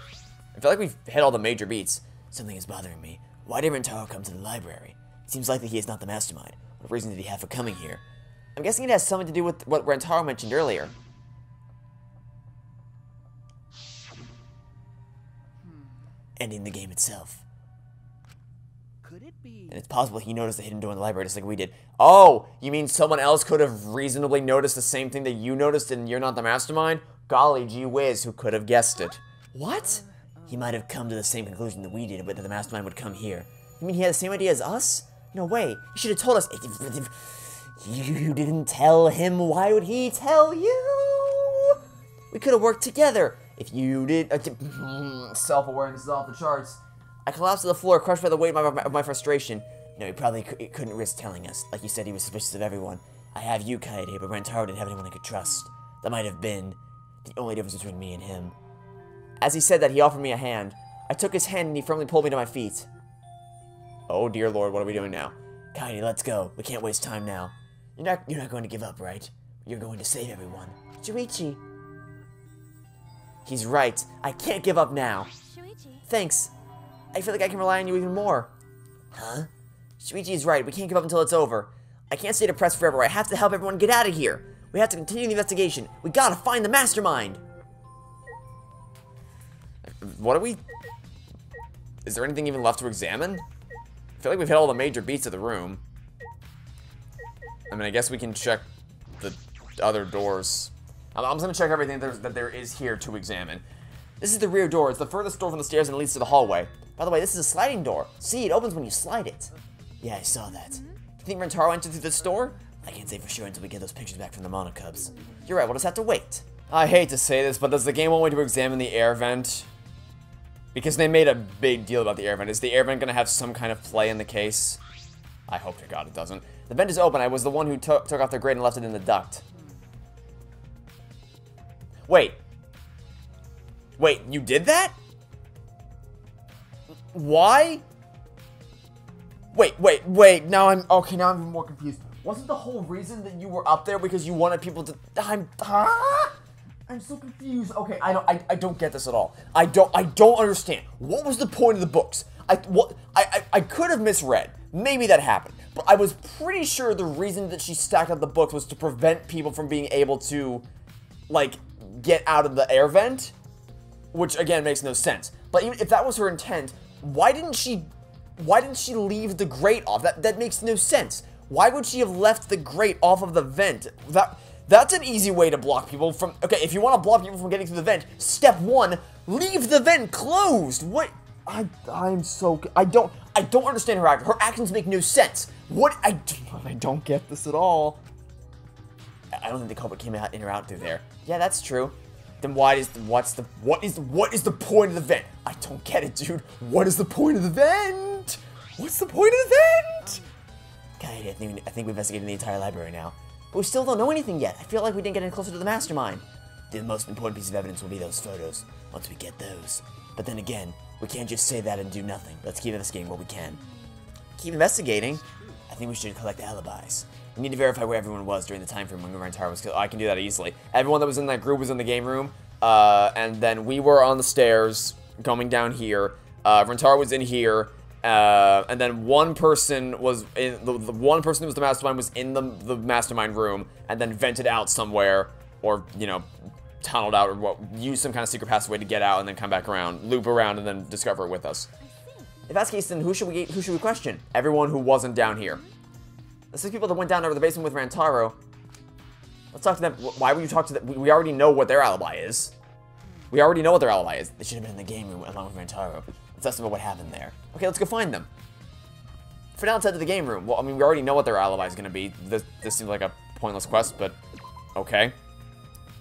I feel like we've hit all the major beats. Something is bothering me. Why did Rantaro come to the library? It seems likely he is not the mastermind. What reason did he have for coming here? I'm guessing it has something to do with what Rantaro mentioned earlier. Ending the game itself. Could it be? And it's possible he noticed the hidden door in the library just like we did. Oh, you mean someone else could have reasonably noticed the same thing that you noticed and you're not the mastermind? Golly gee whiz, who could have guessed it? What? He might have come to the same conclusion that we did, but that the mastermind would come here. You mean he had the same idea as us? No way. You should have told us. You didn't tell him. Why would he tell you? We could have worked together. If you did... Self-awareness is off the charts. I collapsed to the floor, crushed by the weight of my frustration. No, he probably couldn't risk telling us. Like you said, he was suspicious of everyone. I have you, Kaede, but Rantaro didn't have anyone I could trust. That might have been the only difference between me and him. As he said that, he offered me a hand. I took his hand and he firmly pulled me to my feet. Oh dear lord, what are we doing now? Kaede, let's go. We can't waste time now. You're not going to give up, right? You're going to save everyone. Shuichi. He's right. I can't give up now. Shuichi. Thanks. I feel like I can rely on you even more. Huh? Shuichi is right. We can't give up until it's over. I can't stay depressed forever. I have to help everyone get out of here. We have to continue the investigation. We gotta find the mastermind. What are we... Is there anything even left to examine? I feel like we've hit all the major beats of the room. I mean, I guess we can check the other doors. I'm just gonna check everything that there is here to examine. This is the rear door. It's the furthest door from the stairs and it leads to the hallway. By the way, this is a sliding door. See, it opens when you slide it. Yeah, I saw that. Do you think Rantaro entered through this door? I can't say for sure until we get those pictures back from the Monocubs. You're right, we'll just have to wait. I hate to say this, but does the game want me to examine the air vent? Because they made a big deal about the air vent. Is the air vent going to have some kind of play in the case? I hope to God it doesn't. The vent is open. I was the one who took off the grate and left it in the duct. Wait. Wait, you did that? Why? Wait. Now I'm even more confused. Wasn't the whole reason that you were up there because you wanted people to... I'm so confused. Okay, I don't get this at all. I don't understand. What was the point of the books? I could have misread. Maybe that happened. But I was pretty sure the reason that she stacked up the books was to prevent people from being able to, like, get out of the air vent. Which, again, makes no sense. But even if that was her intent, why didn't she leave the grate off? That makes no sense. Why would she have left the grate off of the vent? That's an easy way to block people from... Okay, if you want to block people from getting through the vent, step 1, leave the vent closed. What? I don't understand her act. Her actions make no sense. What? I don't get this at all. I don't think the culprit came out in or out through there. Yeah, that's true. Then what is the point of the vent? I don't get it, dude. What is the point of the vent? What's the point of the vent? Kaede, I think we've investigated the entire library now. But we still don't know anything yet. I feel like we didn't get any closer to the mastermind. The most important piece of evidence will be those photos, once we get those. But then again, we can't just say that and do nothing. Let's keep investigating what we can. Keep investigating. I think we should collect alibis. We need to verify where everyone was during the time frame when Rantaro was killed. I can do that easily. Everyone that was in that group was in the game room, and then we were on the stairs coming down here. Rantaro was in here, and then one person was in the one person who was the mastermind was in the mastermind room, and then vented out somewhere, or you know, tunneled out, or used some kind of secret passageway to get out, and then come back around, loop around, and then discover it with us. If that's the case, then who should we question? Everyone who wasn't down here. The 6 people that went down over the basement with Rantaro. Let's talk to them. Why would you talk to them? We already know what their alibi is. We already know what their alibi is. They should have been in the game room along with Rantaro. Let's ask them about what happened there. Okay, let's go find them. For now, let's head to the game room. Well, I mean, we already know what their alibi is going to be. This seems like a pointless quest, but okay.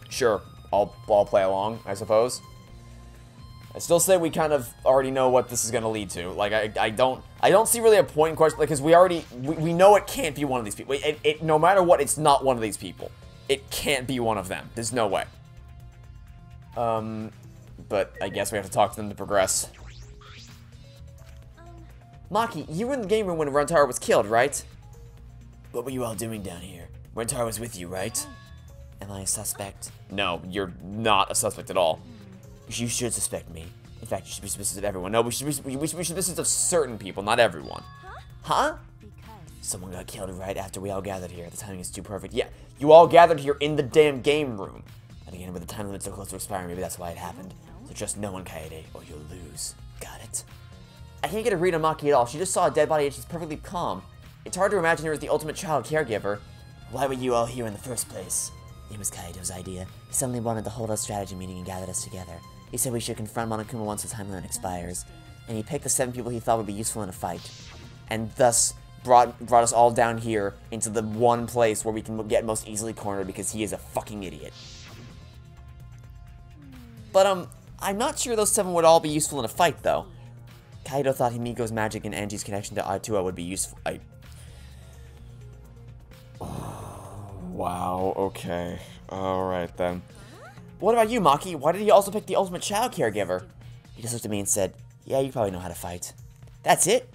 Sure, I'll play along, I suppose. I still say we kind of already know what this is going to lead to. Like, I don't see really a point in question, because we know it can't be one of these people. No matter what, it's not one of these people. It can't be one of them. There's no way. But I guess we have to talk to them to progress. Maki, you were in the game room when Rantaro was killed, right? What were you all doing down here? Rantaro was with you, right? Am I a suspect? No, you're not a suspect at all. You should suspect me. In fact, you should be suspicious of everyone. No, we should be suspicious of certain people, not everyone. Huh? Someone got killed right after we all gathered here. The timing is too perfect. Yeah, you all gathered here in the damn game room. And again, with the time limit so close to expiring, maybe that's why it happened. So trust no one, Kaede, or you'll lose. Got it? I can't get a read on Maki at all. She just saw a dead body and she's perfectly calm. It's hard to imagine her as the ultimate child caregiver. Why were you all here in the first place? It was Kaido's idea. He suddenly wanted to hold a strategy meeting and gathered us together. He said we should confront Monokuma once the time limit expires, and he picked the 7 people he thought would be useful in a fight, and thus brought us all down here into the one place where we can get most easily cornered because he is a fucking idiot. But, I'm not sure those 7 would all be useful in a fight, though. Kaido thought Himiko's magic and Anji's connection to Atua would be useful. Wow, okay. Alright then. What about you, Maki? Why did he also pick the ultimate child caregiver? He just looked at me and said, yeah, you probably know how to fight. That's it?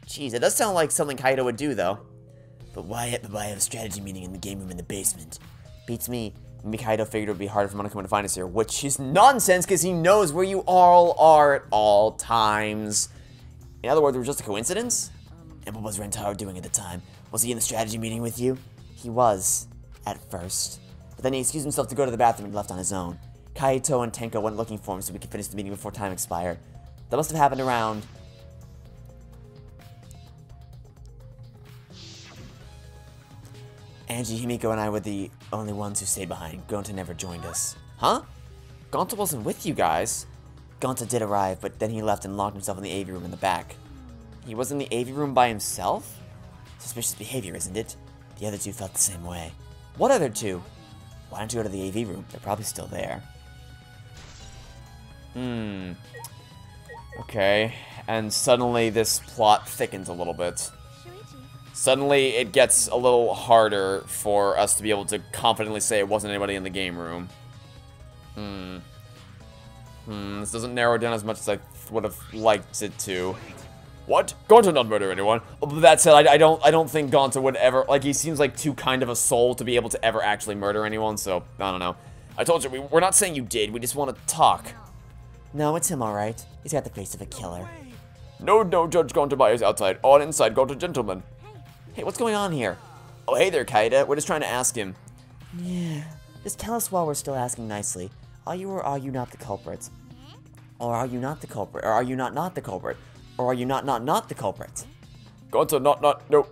Jeez, it does sound like something Kaido would do, though. But why have a strategy meeting in the game room in the basement? Beats me. Maybe Kaido figured it would be harder for Monokuma to find us here, which is nonsense because he knows where you all are at all times. In other words, it was just a coincidence? And what was Rantaro doing at the time? Was he in the strategy meeting with you? He was, at first. But then he excused himself to go to the bathroom and left on his own. Kaito and Tenko went looking for him so we could finish the meeting before time expired. That must have happened around... Anji, Himiko, and I were the only ones who stayed behind. Gonta never joined us. Huh? Gonta wasn't with you guys. Gonta did arrive, but then he left and locked himself in the AV room in the back. He was in the AV room by himself? Suspicious behavior, isn't it? The other 2 felt the same way. What other 2? Why don't you go to the AV room? They're probably still there. Okay. And suddenly this plot thickens a little bit. Suddenly it gets a little harder for us to be able to confidently say it wasn't anybody in the game room. This doesn't narrow down as much as I would have liked it to. What? Gonta not murder anyone? That said, I don't think Gonta would ever, like, he seems like too kind of a soul to be able to ever actually murder anyone, so, I don't know. I told you, we're not saying you did, we just want to talk. No, it's him alright. He's got the face of a killer. No, Judge Gonta by is outside. On inside, Gonta gentleman. Hey, what's going on here? Oh, hey there, Kaida. We're just trying to ask him. Yeah. Just tell us while we're still asking nicely. Are you or are you not the culprit? Or are you not the culprit? Or are you not the culprit? Or are you not the culprit? Gonta, no,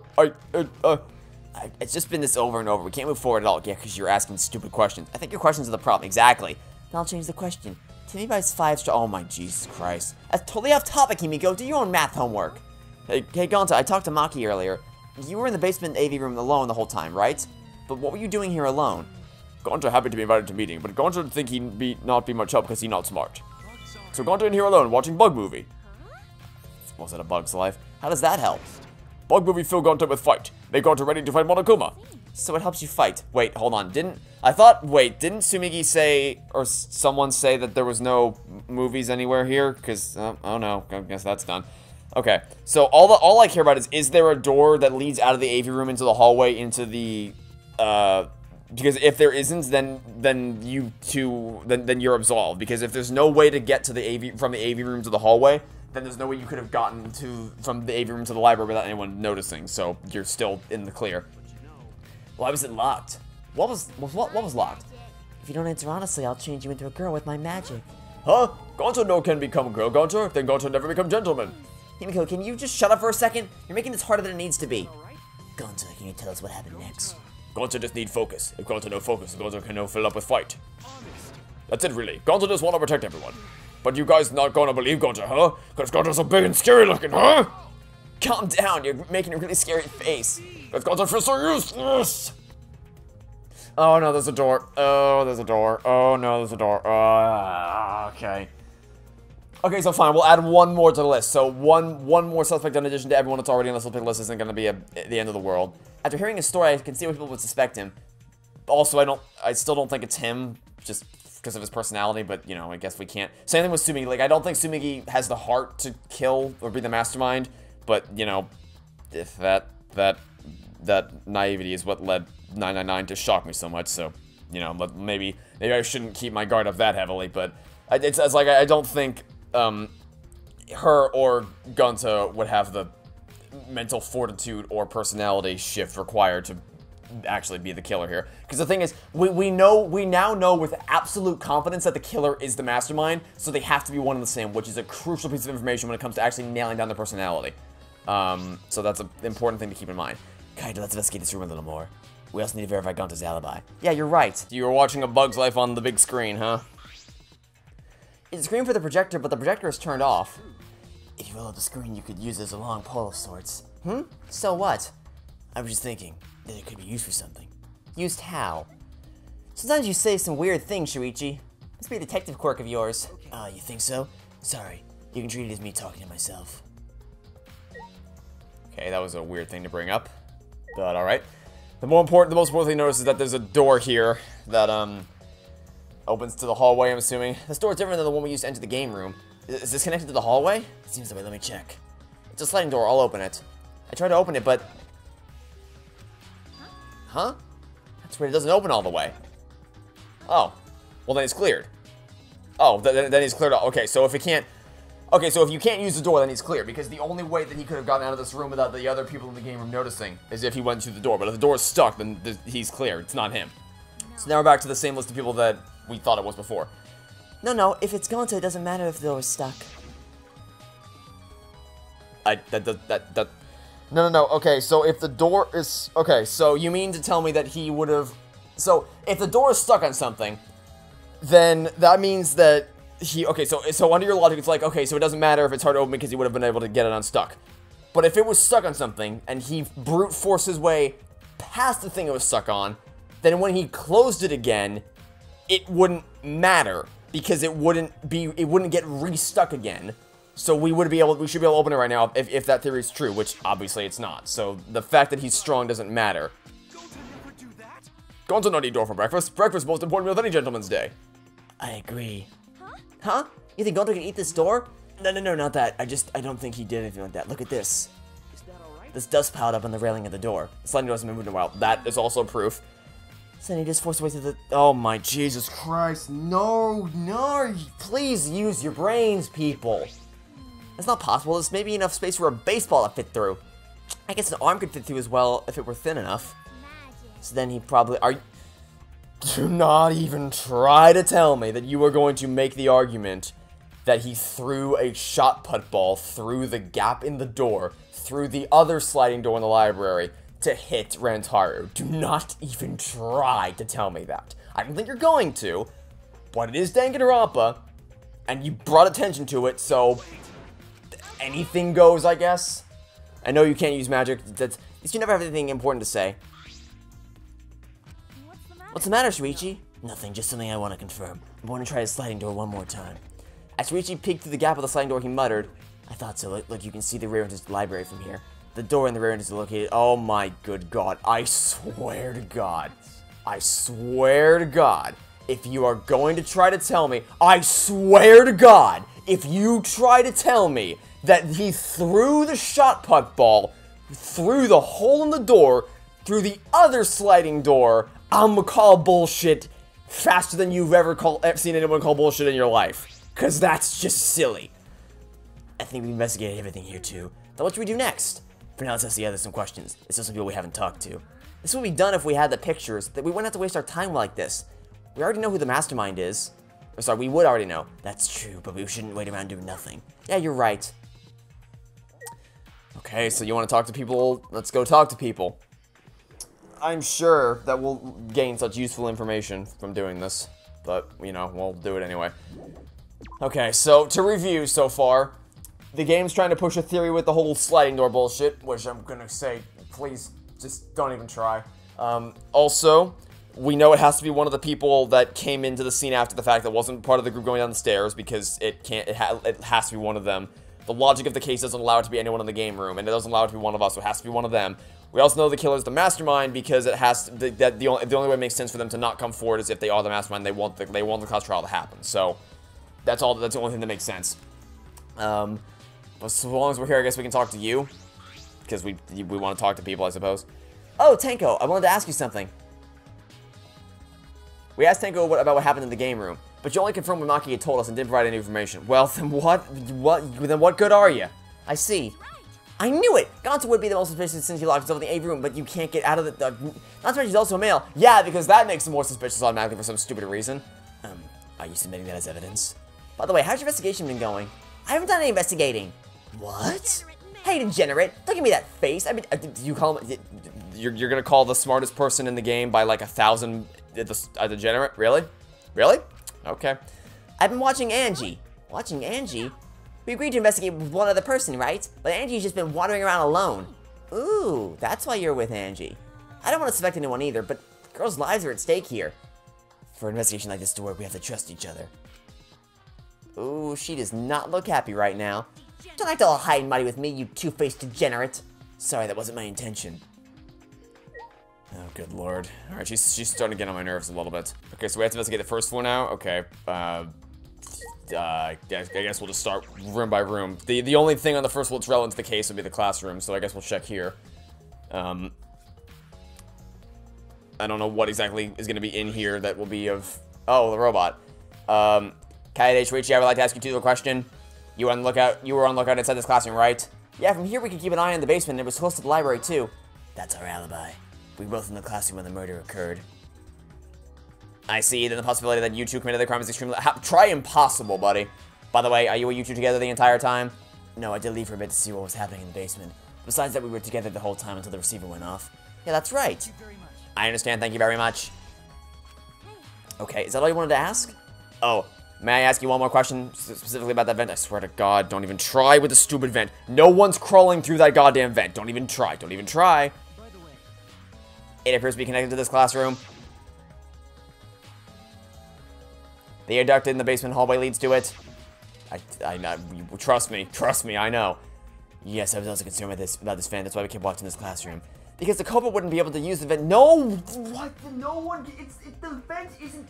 it's just been this over and over. We can't move forward at all, yeah, because you're asking stupid questions. I think your questions are the problem, exactly. Then I'll change the question. Timmy buys 5 Oh my Jesus Christ. That's totally off topic, Himiko. Do your own math homework. Hey, Gonta, I talked to Maki earlier. You were in the basement AV room alone the whole time, right? But what were you doing here alone? Gonta happy to be invited to meeting, but Gonta would think he'd not be much help because he's not smart. So Gonta in here alone, watching Bug Movie. Was it a Bug's Life? How does that help? Bug Movie fill Gonta with fight. Make Gonta ready to fight Monokuma. So it helps you fight. Wait, hold on. Didn't Sumigi say, or someone say that there was no movies anywhere here? Because, oh no, I guess that's done. Okay, so all I care about is there a door that leads out of the AV room into the hallway into the, because if there isn't, then you're absolved. Because if there's no way to get to the from the AV room to the hallway, then there's no way you could have gotten from the AV room to the library without anyone noticing. So you're still in the clear. Why was it locked? What was locked? If you don't answer honestly, I'll change you into a girl with my magic. Huh? Gonta no can become a girl, Gonta. Then Gonta never become gentleman. Himiko, can you just shut up for a second? You're making this harder than it needs to be. Gonta, can you tell us what happened next? Gonta just need focus. If Gonta no focus, Gonta can no fill up with fight. That's it really. Gonta just want to protect everyone. But you guys not gonna believe Gonta, huh? Because Gonta's so big and scary looking, huh? Calm down, you're making a really scary face. Because Gonta feels so useless. Oh no, there's a door. Oh, there's a door. Oh no, there's a door. Okay. Okay, so fine, we'll add one more to the list. So one more suspect in addition to everyone that's already on the suspect list isn't going to be the end of the world. After hearing his story, I can see why people would suspect him. Also, I still don't think it's him, just because of his personality, but, you know, I guess we can't. Same thing with Sumigi. Like, I don't think Sumigi has the heart to kill or be the mastermind, but, you know, if that naivety is what led 999 to shock me so much, so, you know, maybe I shouldn't keep my guard up that heavily, but it's like, I don't think her or Gonta would have the mental fortitude or personality shift required to actually be the killer here. Because the thing is, we now know with absolute confidence that the killer is the mastermind, so they have to be one and the same, which is a crucial piece of information when it comes to actually nailing down the personality. So that's an important thing to keep in mind. Kaito, let's investigate this room a little more. We also need to verify Gonta's alibi. Yeah, you're right. You were watching A Bug's Life on the big screen, huh? It's a screen for the projector, but the projector is turned off. If you roll up the screen, you could use it as a long pole of sorts. So what? I was just thinking that it could be used for something. Used how? Sometimes you say some weird things, Shuichi. Must be a detective quirk of yours. You think so? Sorry, you can treat it as me talking to myself. Okay, that was a weird thing to bring up, but alright. The most important thing to notice is that there's a door here that, opens to the hallway, I'm assuming. This door is different than the one we used to enter the game room. Is this connected to the hallway? It seems that way, let me check. It's a sliding door, I'll open it. I tried to open it, but... Huh? That's weird, it doesn't open all the way. Oh. Well, then it's cleared. Oh, then he's cleared. Okay, so if it can't... Okay, so if you can't use the door, then he's clear, because the only way that he could have gotten out of this room without the other people in the game room noticing is if he went through the door. But if the door is stuck, then he's clear. It's not him. So now we're back to the same list of people that we thought it was before. No, if it's Gonta, it doesn't matter if the door is stuck. No. Okay, so if the door is... Okay, so you mean to tell me that he would have... So, if the door is stuck on something, then that means that he... Okay, so under your logic, it's like, okay, so it doesn't matter if it's hard to open because he would have been able to get it unstuck. But if it was stuck on something, and he brute forced his way past the thing it was stuck on, then when he closed it again, it wouldn't matter, because it wouldn't get restuck again. So we should be able to open it right now if that theory is true, which obviously it's not. So the fact that he's strong doesn't matter. Gonta not eat door for breakfast. Breakfast most important meal of any gentleman's day. I agree. Huh? You think Gonta can eat this door? No, not that. I don't think he did anything like that. Look at this. Is that alright? This dust piled up on the railing of the door. The sliding door hasn't been moved in a while. That is also proof. So then he just forced his way through the... Oh my Jesus Christ. No, please use your brains, people. That's not possible. There's maybe enough space for a baseball to fit through. I guess an arm could fit through as well if it were thin enough. So then he probably... Do not even try to tell me that you are going to make the argument that he threw a shot put ball through the gap in the door, through the other sliding door in the library, to hit Rantaro. Do not even try to tell me that. I don't think you're going to, but it is Danganronpa, and you brought attention to it, so anything goes, I guess. I know you can't use magic. You never have anything important to say. What's the matter? What's the matter, Shuichi? Nothing, just something I want to confirm. I want to try the sliding door one more time. As Shuichi peeked through the gap of the sliding door, he muttered, I thought so. Look, you can see the rear end of the library from here. The door in the rear end is located. Oh my good god. I swear to god. I swear to god. If you are going to try to tell me, I swear to god, if you try to tell me that he threw the shot put ball through the hole in the door, through the other sliding door, I'm gonna call bullshit faster than you've ever seen anyone call bullshit in your life. Because that's just silly. I think we investigated everything here too. Then what should we do next? For now, let's ask the others some questions. It's just some people we haven't talked to. This would be done if we had the pictures, that we wouldn't have to waste our time like this. We already know who the mastermind is. Or sorry, we would already know. That's true, but we shouldn't wait around doing nothing. Yeah, you're right. Okay, so you want to talk to people? Let's go talk to people. I'm sure that we'll gain such useful information from doing this. But, you know, we'll do it anyway. Okay, so to review so far, the game's trying to push a theory with the whole sliding door bullshit, which I'm gonna say, please, just don't even try. Also, we know it has to be one of the people that came into the scene after the fact that wasn't part of the group going down the stairs, because it has to be one of them. The logic of the case doesn't allow it to be anyone in the game room, and it doesn't allow it to be one of us, so it has to be one of them. We also know the killer's the mastermind because it has to, the only way it makes sense for them to not come forward is if they are the mastermind. They want the class trial to happen. So that's the only thing that makes sense. But so long as we're here, I guess we can talk to you because we want to talk to people, I suppose. Oh, Tenko, I wanted to ask you something. We asked Tenko about what happened in the game room, but you only confirmed what Maki had told us and didn't provide any information. Well, then what good are you? I see. I knew it! Gonzo would be the most suspicious since he locked himself in the A room, but you can't get out of the... not to mention he's also a male. Yeah, because that makes him more suspicious automatically for some stupid reason. Are you submitting that as evidence? By the way, how's your investigation been going? I haven't done any investigating. What? Hey, degenerate! Don't give me that face. I mean, you call him... You're gonna call the smartest person in the game by like 1,000 a degenerate? Really? Really? Okay. I've been watching Angie. Watching Angie? We agreed to investigate with one other person, right? But Angie's just been wandering around alone. Ooh, that's why you're with Angie. I don't want to suspect anyone either, but girls' lives are at stake here. For an investigation like this to work, we have to trust each other. Ooh, she does not look happy right now. Don't act all high and mighty with me, you two-faced degenerate. Sorry, that wasn't my intention. Oh, good lord. Alright, she's starting to get on my nerves a little bit. Okay, so we have to investigate the first floor now? Okay, I guess we'll just start room by room. The only thing on the first floor that's relevant to the case would be the classroom, so I guess we'll check here. I don't know what exactly is going to be in here that will be of... Oh, the robot. Kaede Shuichi, I would like to ask you a question. You were on lookout inside this classroom, right? Yeah, from here we can keep an eye on the basement, and it was close to the library, too. That's our alibi. We were both in the classroom when the murder occurred. I see, then the possibility that you two committed the crime is extremely... Try impossible, buddy. By the way, are you two together the entire time? No, I did leave for a bit to see what was happening in the basement. Besides that, we were together the whole time until the receiver went off. Yeah, that's right. I understand, thank you very much. Okay, is that all you wanted to ask? Oh, may I ask you one more question specifically about that vent? I swear to God, don't even try with the stupid vent. No one's crawling through that goddamn vent. Don't even try, don't even try. It appears to be connected to this classroom. The air duct in the basement hallway leads to it. I know. Trust me, I know. Yes, I was also concerned about this vent. That's why we kept watching this classroom. Because the culprit wouldn't be able to use the vent. No! What? No one... the vent isn't...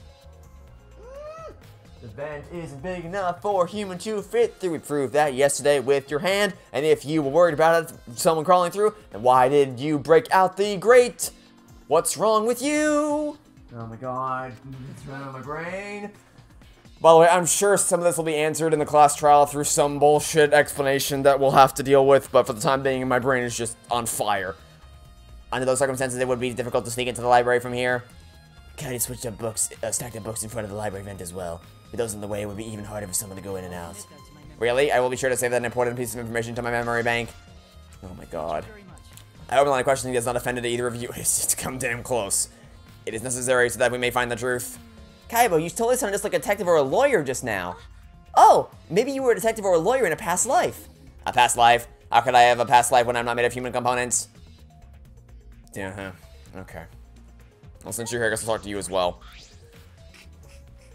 The vent isn't big enough for a human to fit through. We proved that yesterday with your hand. And if you were worried about someone crawling through, then why did you break out the grate? What's wrong with you? Oh my god, it's right on my brain. By the way, I'm sure some of this will be answered in the class trial through some bullshit explanation that we'll have to deal with, but for the time being, my brain is just on fire. Under those circumstances, it would be difficult to sneak into the library from here. Kaede switched up books, stacked up books in front of the library vent as well. With those in the way, it would be even harder for someone to go in and out. Really? I will be sure to save that important piece of information to my memory bank. Oh my god. I hope the line of questioning has not offended either of you. It's come damn close. It is necessary so that we may find the truth. Kaiba, you totally sounded just like a detective or a lawyer just now. Oh, maybe you were a detective or a lawyer in a past life. A past life? How could I have a past life when I'm not made of human components? Yeah, okay. Well, since you're here, I guess I'll talk to you as well.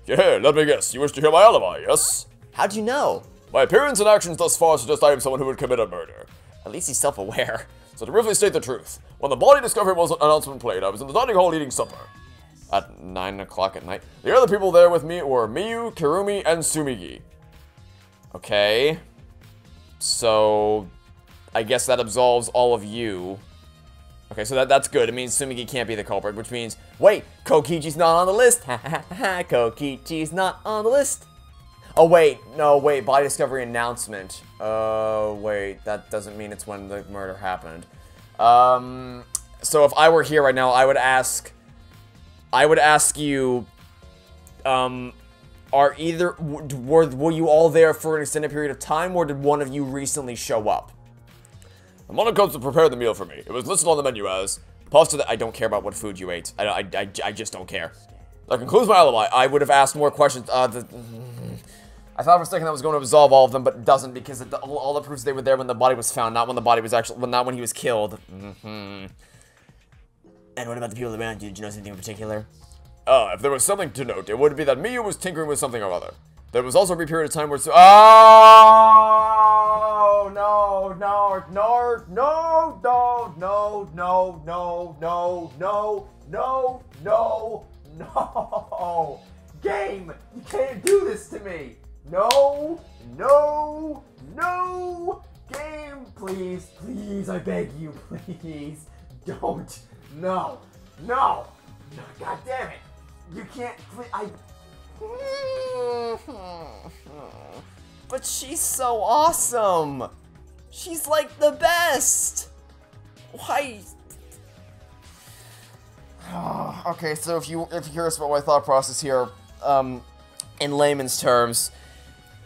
Yeah, let me guess. You wish to hear my alibi, yes? How'd you know? My appearance and actions thus far suggest I am someone who would commit a murder. At least he's self-aware. So to briefly state the truth, when the body discovery announcement played, I was in the dining hall eating supper. At 9 o'clock at night. The other people there with me were Miyu, Kirumi, and Sumigi. Okay. So, I guess that absolves all of you. Okay, so that's good. It means Sumigi can't be the culprit, which means, wait, Kokichi's not on the list. Ha ha ha, Kokichi's not on the list. Oh, wait, no, wait, body discovery announcement. Wait, that doesn't mean it's when the murder happened. So if I were here right now, I would ask you, were you all there for an extended period of time, or did one of you recently show up? The Monocoats prepared the meal for me. It was listed on the menu as pasta that I don't care about what food you ate. I just don't care. That concludes my alibi. I would have asked more questions. I thought for a second that was going to absolve all of them, but it doesn't, because all the proofs they were there when the body was found, not when the body was actually, not when he was killed. And what about the people around you? Did you know something in particular? If there was something to note, it would be that Miyu was tinkering with something or other. There was also a brief period of time where Oh, no, no, no, no, no, no, no, no, no, no, no, no, no. Game, you can't do this to me. No, no, no. Game, please, please, I beg you, please. Don't. No, no. God damn it. You can't, please, But she's so awesome. She's like the best. Why? Okay, so if you're curious about my thought process here, in layman's terms,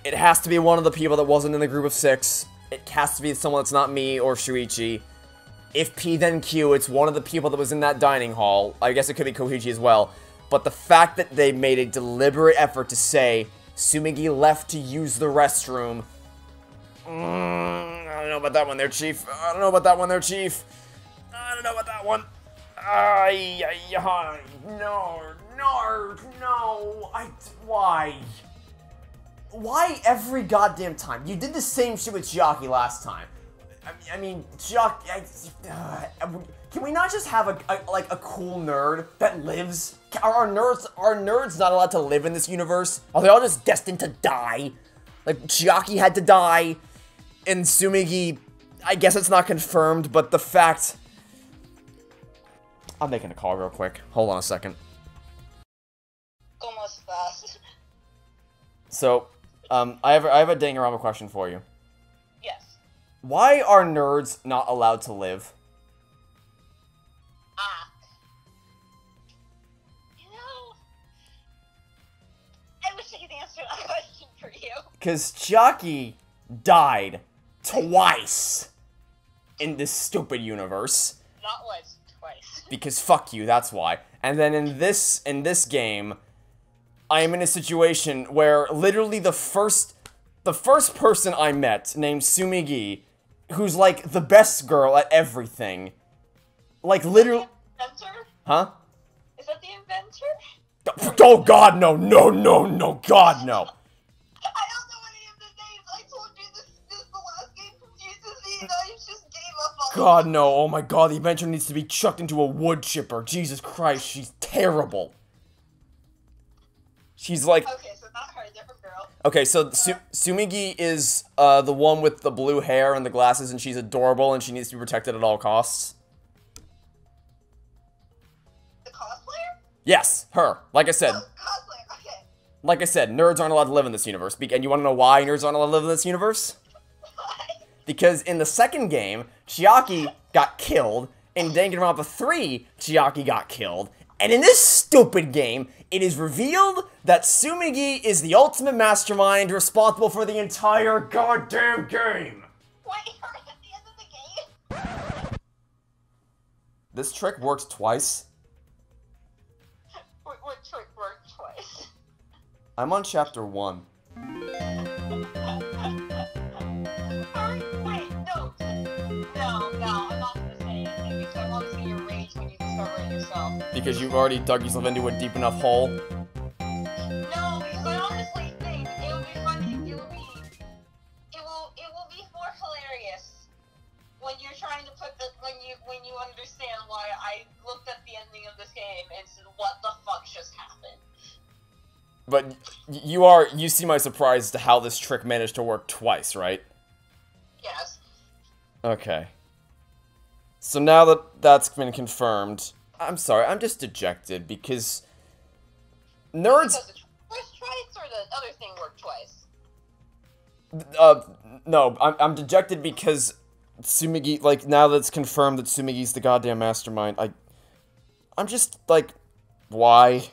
it has to be one of the people that wasn't in the group of 6. It has to be someone that's not me or Shuichi. If P then Q, it's one of the people that was in that dining hall. I guess it could be Koichi as well. But the fact that they made a deliberate effort to say Sumigi left to use the restroom. I don't know about that one there, Chief. I don't know about that one there, Chief. I don't know about that one. No. Why? Why every goddamn time? You did the same shit with Chiaki last time. I mean, Chiaki. Can we not just have a cool nerd that lives? Are nerds not allowed to live in this universe? Are they all just destined to die? Like, Chiaki had to die, and Sumigi, I guess it's not confirmed, but the fact... I'm making a call real quick. Hold on a second. ¿Cómo estás? So, I have a Danganronpa question for you. Yes. Why are nerds not allowed to live? I wish I could answer that question for you. Because Chiaki died twice in this stupid universe. Not once, twice. Because fuck you, that's why. And then in this game, I am in a situation where literally the first person I met, named Sumigi, who's like the best girl at everything, like literally... The inventor? Huh? Is that the inventor? Oh god, no, no, no, no, god, no. I don't know any of the names. I told you this the last game confuses me and I just gave up on God, no, oh my god, the inventor needs to be chucked into a wood chipper. Jesus Christ, she's terrible. She's like... Okay, so not her, different girl. Okay, so Sumigi is the one with the blue hair and the glasses, and she's adorable, and she needs to be protected at all costs. The cosplayer? Yes, her. Like I said. Oh, cosplayer, okay. Like I said, nerds aren't allowed to live in this universe. And you want to know why nerds aren't allowed to live in this universe? Why? Because in the second game, Chiaki got killed. In Danganronpa 3, Chiaki got killed. And in this stupid game, it is revealed that Sumigi is the ultimate mastermind responsible for the entire goddamn game. Wait, her at the end of the game? This trick works twice. What trick worked twice? I'm on chapter 1. Wait, no. No, I'm not gonna say it because I want to see your rage when you discover it. killing yourself. Because you've already dug yourself into a deep enough hole. No, because I honestly think it will be funny. It will be more hilarious when you're trying to put the when you understand why I looked at the ending of this game and said, "What the fuck just happened?" But you see my surprise as to how this trick managed to work twice, right? Yes. Okay. So now that that's been confirmed, I'm sorry, I'm just dejected because nerds. Because the first twice or the other thing worked twice? No, I'm dejected because Tsumigi, like, now that it's confirmed that Tsumigi's the goddamn mastermind, I'm just, like, why? Is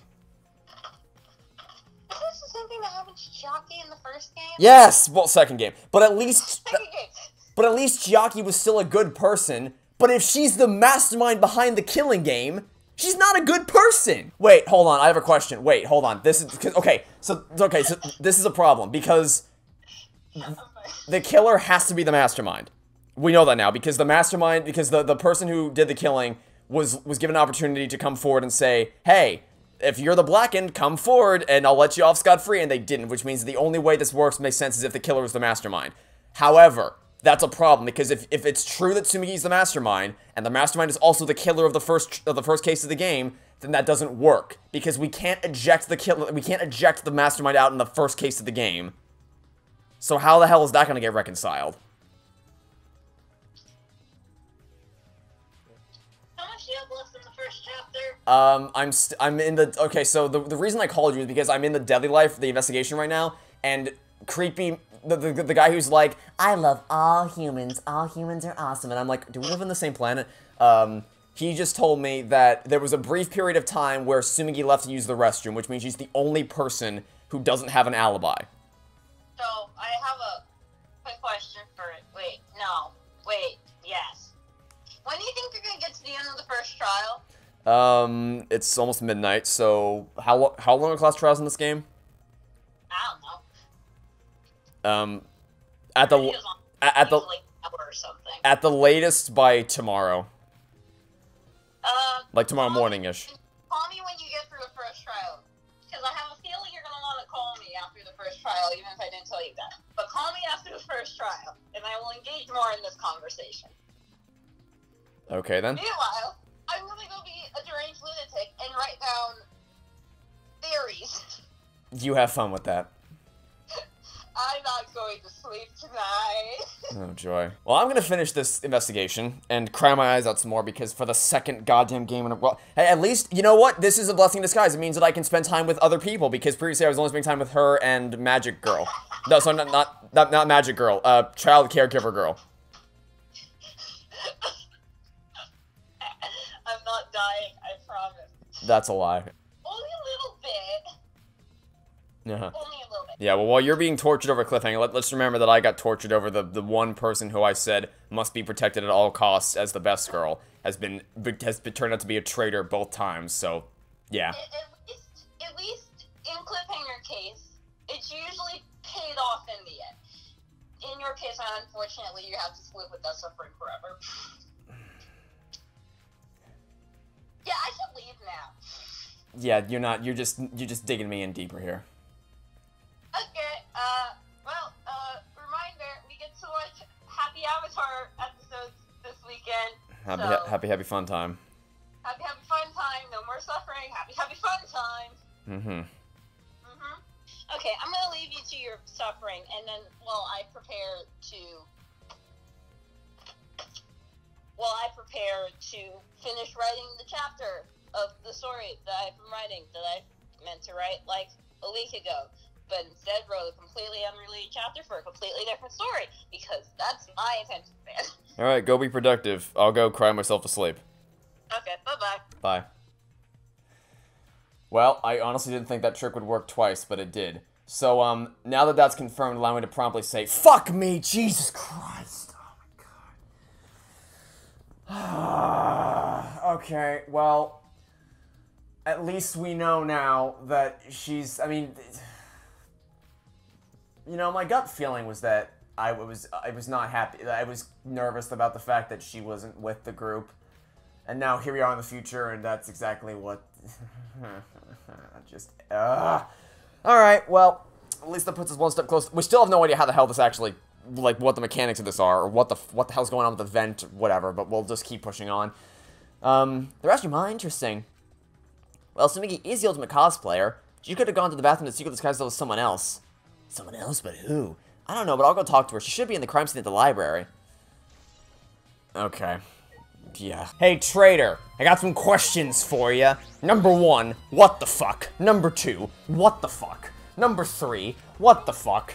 this the same thing that happened to Jockey in the first game? Yes! Well, second game. But at least Second game. Chiaki was still a good person. But if she's the mastermind behind the killing game, she's not a good person! Wait, hold on, I have a question. Wait, hold on. This is, so this is a problem, because the killer has to be the mastermind. We know that now, because the mastermind, because the person who did the killing was given an opportunity to come forward and say, hey, if you're the Blackened, come forward and I'll let you off scot-free, and they didn't, which means the only way this works makes sense is if the killer is the mastermind. However, that's a problem, because if it's true that Tsumigi's the mastermind, and the mastermind is also the killer of the first case of the game, then that doesn't work, because we can't eject the mastermind out in the first case of the game. So how the hell is that gonna get reconciled? How much do you have left in the first chapter? I'm in the, okay, so the reason I called you is because I'm in the Deadly Life, the investigation right now, and creepy, the guy who's like, I love all humans are awesome, and I'm like, do we live on the same planet? He just told me that there was a brief period of time where Tsumigi left to use the restroom, which means she's the only person who doesn't have an alibi. So, I have a quick question for it. Wait, yes. When do you think you're gonna get to the end of the first trial? It's almost midnight, so how long are class trials in this game? I don't know. At the Like an hour or something. at the latest by tomorrow. Like tomorrow morning-ish. Call me when you get through the first trial. Because I have a feeling you're going to want to call me after the first trial, even if I didn't tell you that. But call me after the first trial, and I will engage more in this conversation. Okay, then. Meanwhile, I'm going to go be a deranged lunatic and write down theories. You have fun with that. I'm not going to sleep tonight. Oh, joy. Well, I'm gonna finish this investigation and cry my eyes out some more, because for the second goddamn game in a row, hey, at least, you know what? This is a blessing in disguise. It means that I can spend time with other people, because previously I was only spending time with her and Magic Girl. No, so not Magic Girl, Child Caregiver Girl. I'm not dying, I promise. That's a lie. Only a little bit. Uh-huh. Only a little bit. Yeah, well, while you're being tortured over Cliffhanger, let's remember that I got tortured over the one person who I said must be protected at all costs as the best girl has been turned out to be a traitor both times. So, yeah. At least in Cliffhanger case, it's usually paid off in the end. In your case, unfortunately, you have to live with that suffering forever. Yeah, I should leave now. Yeah, you're not. You're just digging me in deeper here. Okay, reminder, we get to watch Happy Avatar episodes this weekend. Happy fun time. Happy fun time, no more suffering, happy fun time. Okay, I'm gonna leave you to your suffering, and then while I prepare to finish writing the chapter of the story that I've been writing, that I meant to write like a week ago, but instead wrote a completely unrelated chapter for a completely different story, because that's my attention span. Alright, go be productive. I'll go cry myself to sleep. Okay, bye-bye. Bye. Well, I honestly didn't think that trick would work twice, but it did. So, now that that's confirmed, allow me to promptly say, fuck me, Jesus Christ! Oh my god. Okay, well, at least we know now that she's, I mean, you know, my gut feeling was that I was not happy. I was nervous about the fact that she wasn't with the group. And now here we are in the future, and that's exactly what... Alright, well, at least that puts us one step closer. We still have no idea how the hell this actually, like, what the mechanics of this are, or what the hell's going on with the vent, or whatever, but we'll just keep pushing on. They're actually more interesting. Well, Sumiki is the ultimate cosplayer. She could have gone to the bathroom to secretly disguise herself as someone else. Someone else? But who? I don't know, but I'll go talk to her. She should be in the crime scene at the library. Okay. Yeah. Hey, traitor. I got some questions for you. Number 1, what the fuck? Number 2, what the fuck? Number 3, what the fuck?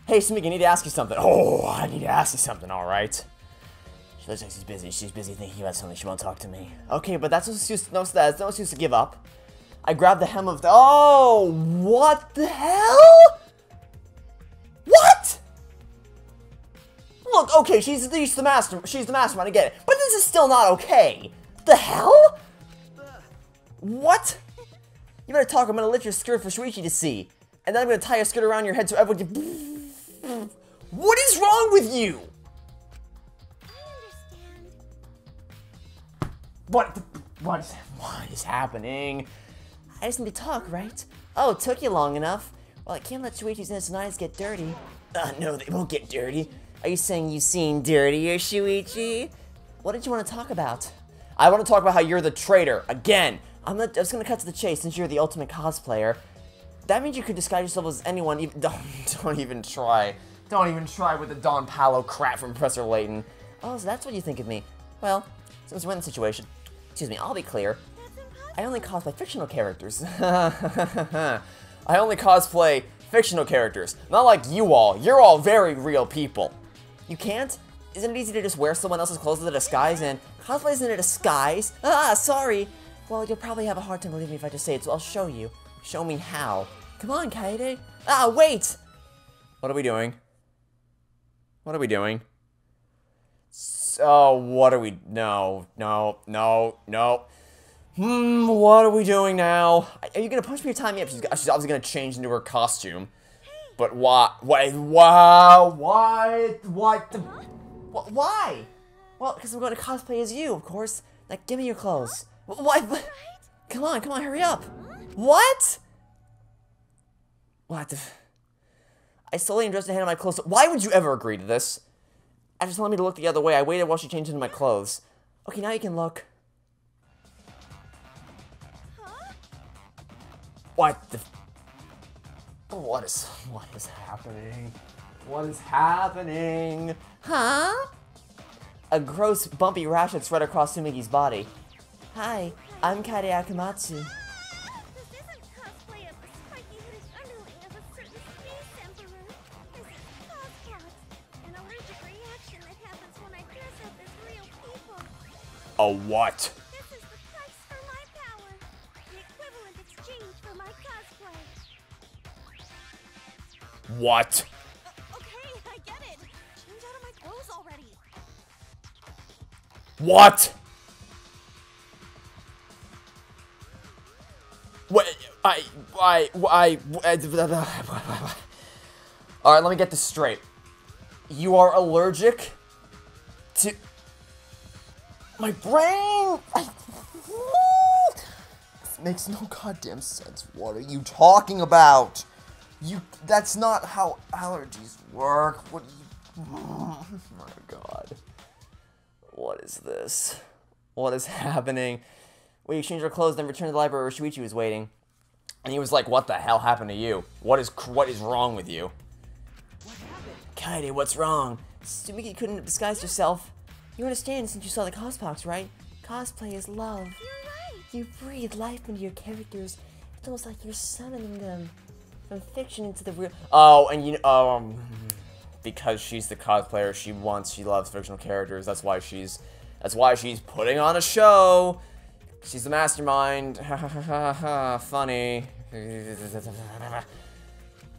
Hey, Sumiki, I need to ask you something. Oh, I need to ask you something, alright? She looks like she's busy. She's busy thinking about something. She won't talk to me. Okay, but that's no excuse to give up. I grabbed the hem of the... Oh, what the hell? What? Look, okay, she's the mastermind, I get it. But this is still not okay. The hell? What? You better talk, I'm gonna lift your skirt for Shuichi to see. And then I'm gonna tie your skirt around your head so everyone can... What is wrong with you? What is happening? I just need to talk, right? Oh, it took you long enough. Well, I can't let Shuichi's innocent eyes get dirty. No, they won't get dirty. Are you saying you've seen dirtier, Shuichi? What did you want to talk about? I want to talk about how you're the traitor. Again, I'm just going to cut to the chase since you're the ultimate cosplayer. That means you could disguise yourself as anyone. Don't even try. Don't even try with the Don Palo crap from Professor Layton. Oh, so that's what you think of me. Well, since we're in the situation, excuse me, I'll be clear. I only cosplay fictional characters. I only cosplay fictional characters. Not like you all. You're all very real people. You can't? Isn't it easy to just wear someone else's clothes as a disguise? And cosplay isn't a disguise. Sorry. Well, you'll probably have a hard time believing me if I just say it, so I'll show you. Show me how. Come on, Kaede. Wait! What are we doing? What are we doing? So, what are we... No. What are we doing now? Are you gonna punch me or tie me up? She's obviously gonna change into her costume. But why? Why? Well, because I'm going to cosplay as you, of course. Like, give me your clothes. What? Come on, hurry up. What? What the... I slowly undressed the hand of my clothes. Why would you ever agree to this? After telling me to look the other way, I waited while she changed into my clothes. Okay, now you can look. What the... What is happening? What is happening? Huh? A gross, bumpy rash had spread across Sumigi's body. Hi, I'm Kaede Akamatsu. This isn't cosplay of the spiky-headed underling of a certain space emperor. This is cosplot, an allergic reaction that happens when I dress up as real people. A what? This is the price for my power. The equivalent exchange for my cosplay. What? Okay, I get it. Change out of my clothes already. What? Alright, let me get this straight. You are allergic to... My brain! This makes no goddamn sense. What are you talking about? That's not how allergies work. What do you... Oh my god. What is this? What is happening? We exchanged our clothes, then returned to the library where Shuichi was waiting. And he was like, what the hell happened to you? What is wrong with you? What happened? Kaede, what's wrong? Sumiki couldn't have disguised herself. You understand since you saw the cospox, right? Cosplay is love. You're right. You breathe life into your characters. It's almost like you're summoning them. From fiction into the real... Oh, and you know, because she's the cosplayer, she loves fictional characters. That's why she's putting on a show. She's the mastermind. Ha ha ha ha ha. Funny.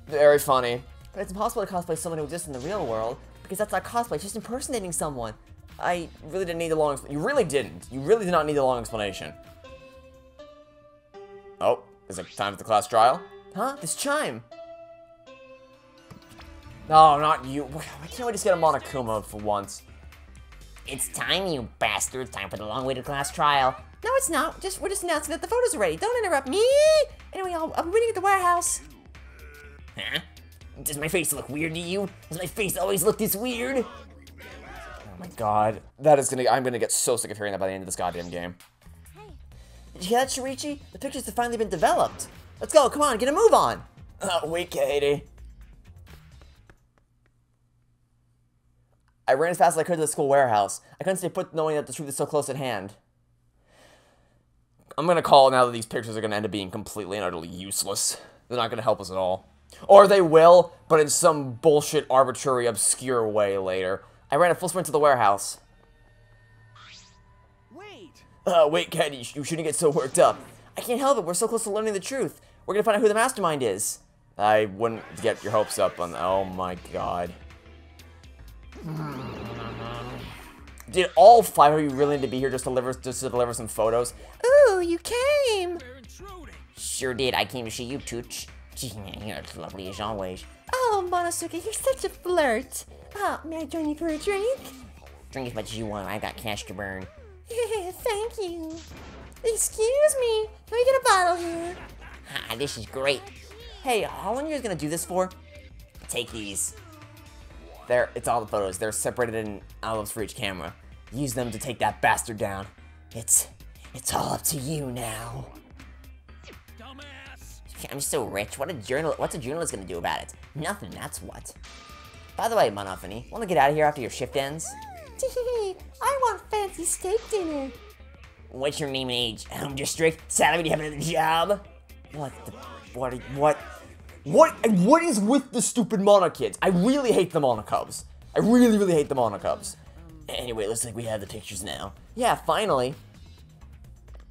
Very funny. But it's impossible to cosplay someone who exists in the real world, because that's not cosplay, it's just impersonating someone. I really didn't need the long explanation. You really didn't. You really did not need the long explanation. Oh, is it time for the class trial? Huh? This chime. No, not you. Why can't we just get a Monokuma for once? It's time, you bastard. Time for the long-awaited class trial. No, it's not. We're just announcing that the photos are ready. Don't interrupt me. Anyway, I'm waiting at the warehouse. Huh? Does my face look weird to you? Does my face always look this weird? Oh my god. I'm gonna get so sick of hearing that by the end of this goddamn game. Did you hear that, Shuichi? The pictures have finally been developed. Let's go, come on, get a move on. Wait, Katie. I ran as fast as I could to the school warehouse. I couldn't stay put knowing that the truth is so close at hand. I'm gonna call it now that these pictures are gonna end up being completely and utterly useless. They're not gonna help us at all. Or they will, but in some bullshit, arbitrary, obscure way later. I ran a full sprint to the warehouse. Wait! Wait, Ken, you shouldn't get so worked up. I can't help it, we're so close to learning the truth. We're gonna find out who the mastermind is. I wouldn't get your hopes up on... Oh my god. Did all 5 of you really need to be here just to deliver some photos? Ooh, you came! They're intruding! Sure did, I came to see you, Tooch. You're as lovely as always. Oh, Monosuke, you're such a flirt. Oh, may I join you for a drink? Drink as much as you want, I've got cash to burn. Thank you. Excuse me, can we get a bottle here? Ah, this is great. Hey, how long are you guys gonna do this for? Take these. It's all the photos. They're separated in envelopes for each camera. Use them to take that bastard down. It's all up to you now. Dumbass! I'm so rich. What's a journalist gonna do about it? Nothing, that's what. By the way, Monophony, wanna get out of here after your shift ends? I want fancy steak dinner. What's your name and age? Home district? Salary? Do you have another job? What is with the stupid Mono kids? I really hate the Mono Cubs. I really, really hate the Mono Cubs. Anyway, looks like we have the pictures now. Yeah, finally.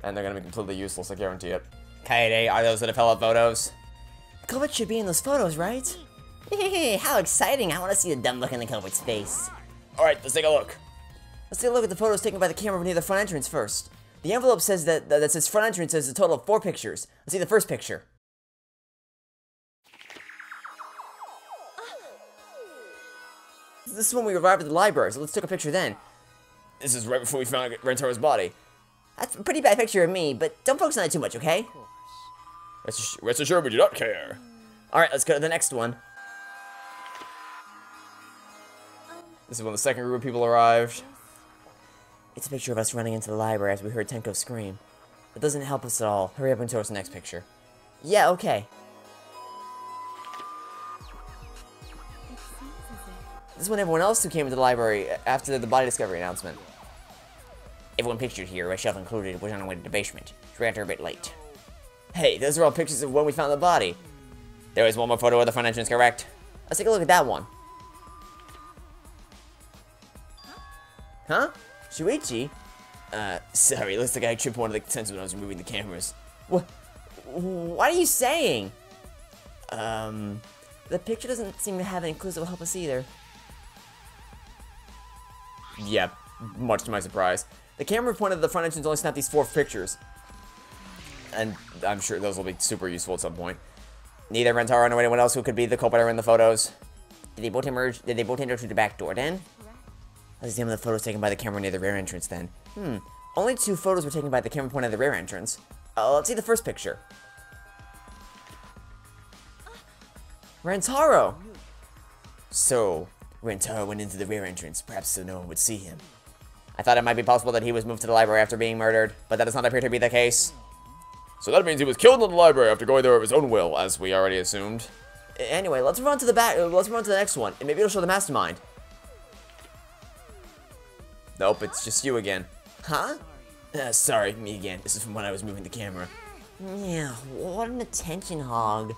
And they're gonna be completely useless, I guarantee it. Kaede, are those the developed photos? The culprit should be in those photos, right? How exciting! I want to see the dumb look in the culprit's face. Alright, let's take a look. Let's take a look at the photos taken by the camera near the front entrance first. The envelope says that says front entrance says a total of 4 pictures. Let's see the first picture. This is when we arrived at the library, so let's take a picture then. This is right before we found Rantaro's body. That's a pretty bad picture of me, but don't focus on it too much, okay? Rest assured we do not care. Alright, let's go to the next one. This is when the second group of people arrived. It's a picture of us running into the library as we heard Tenko scream. It doesn't help us at all. Hurry up and show us the next picture. Yeah, okay. This is when everyone else who came into the library after the body discovery announcement. Everyone pictured here, myself included, was on our way to the basement. So we got there a bit late. Hey, those are all pictures of when we found the body. There was one more photo of the front entrance, correct? Let's take a look at that one. Huh? Shuichi? Sorry, it looks like I tripped one of the sensors when I was removing the cameras. What are you saying? The picture doesn't seem to have any clues that will help us either. Yeah, much to my surprise. The camera pointed at the front entrance only snapped these 4 pictures. And I'm sure those will be super useful at some point. Neither Rantaro nor anyone else who could be the culprit are in the photos. Did they both enter through the back door then? Let's examine the photos taken by the camera near the rear entrance then. Only 2 photos were taken by the camera pointed at the rear entrance. Let's see the first picture. Rantaro! So, Rantaro went into the rear entrance, perhaps so no one would see him. I thought it might be possible that he was moved to the library after being murdered, but that does not appear to be the case. So that means he was killed in the library after going there of his own will, as we already assumed. Anyway, let's move on to the next one, and maybe it'll show the mastermind. Nope, it's just you again. Huh? Sorry, me again. This is from when I was moving the camera. Yeah, what an attention hog.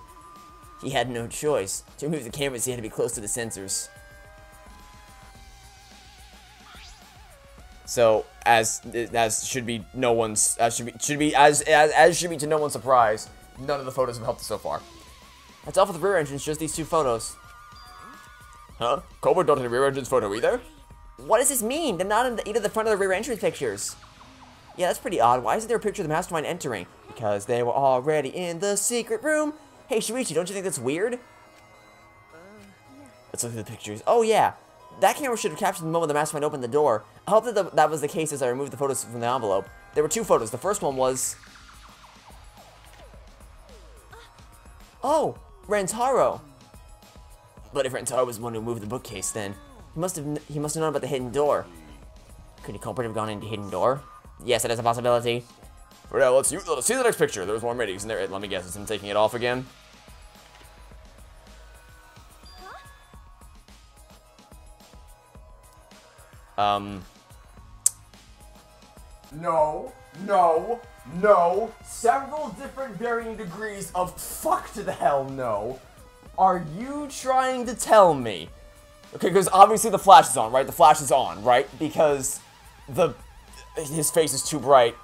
He had no choice. To remove the cameras, he had to be close to the sensors. So, as should be to no one's surprise, none of the photos have helped us so far. That's all for the rear entrance, just these 2 photos. Huh? Cobra not in the rear entrance photo either? What does this mean? They're not in either the front or the rear entrance pictures. Yeah, that's pretty odd. Why isn't there a picture of the mastermind entering? Because they were already in the secret room. Hey, Shuichi, don't you think that's weird? Yeah. Let's look at the pictures. Oh, yeah. That camera should have captured the moment the mastermind opened the door. I hope that that was the case as I removed the photos from the envelope. There were 2 photos. The first one was... Oh, Rantaro. But if Rantaro was the one who moved the bookcase, then he must have known about the hidden door. Could the culprit have gone into the hidden door? Yes, that is a possibility. For now, let's see the next picture. There's more ratings in there. Let me guess, it's him taking it off again. No. Several different varying degrees of fuck to the hell no. Are you trying to tell me? Okay, because obviously the flash is on, right? The flash is on, right? Because his face is too bright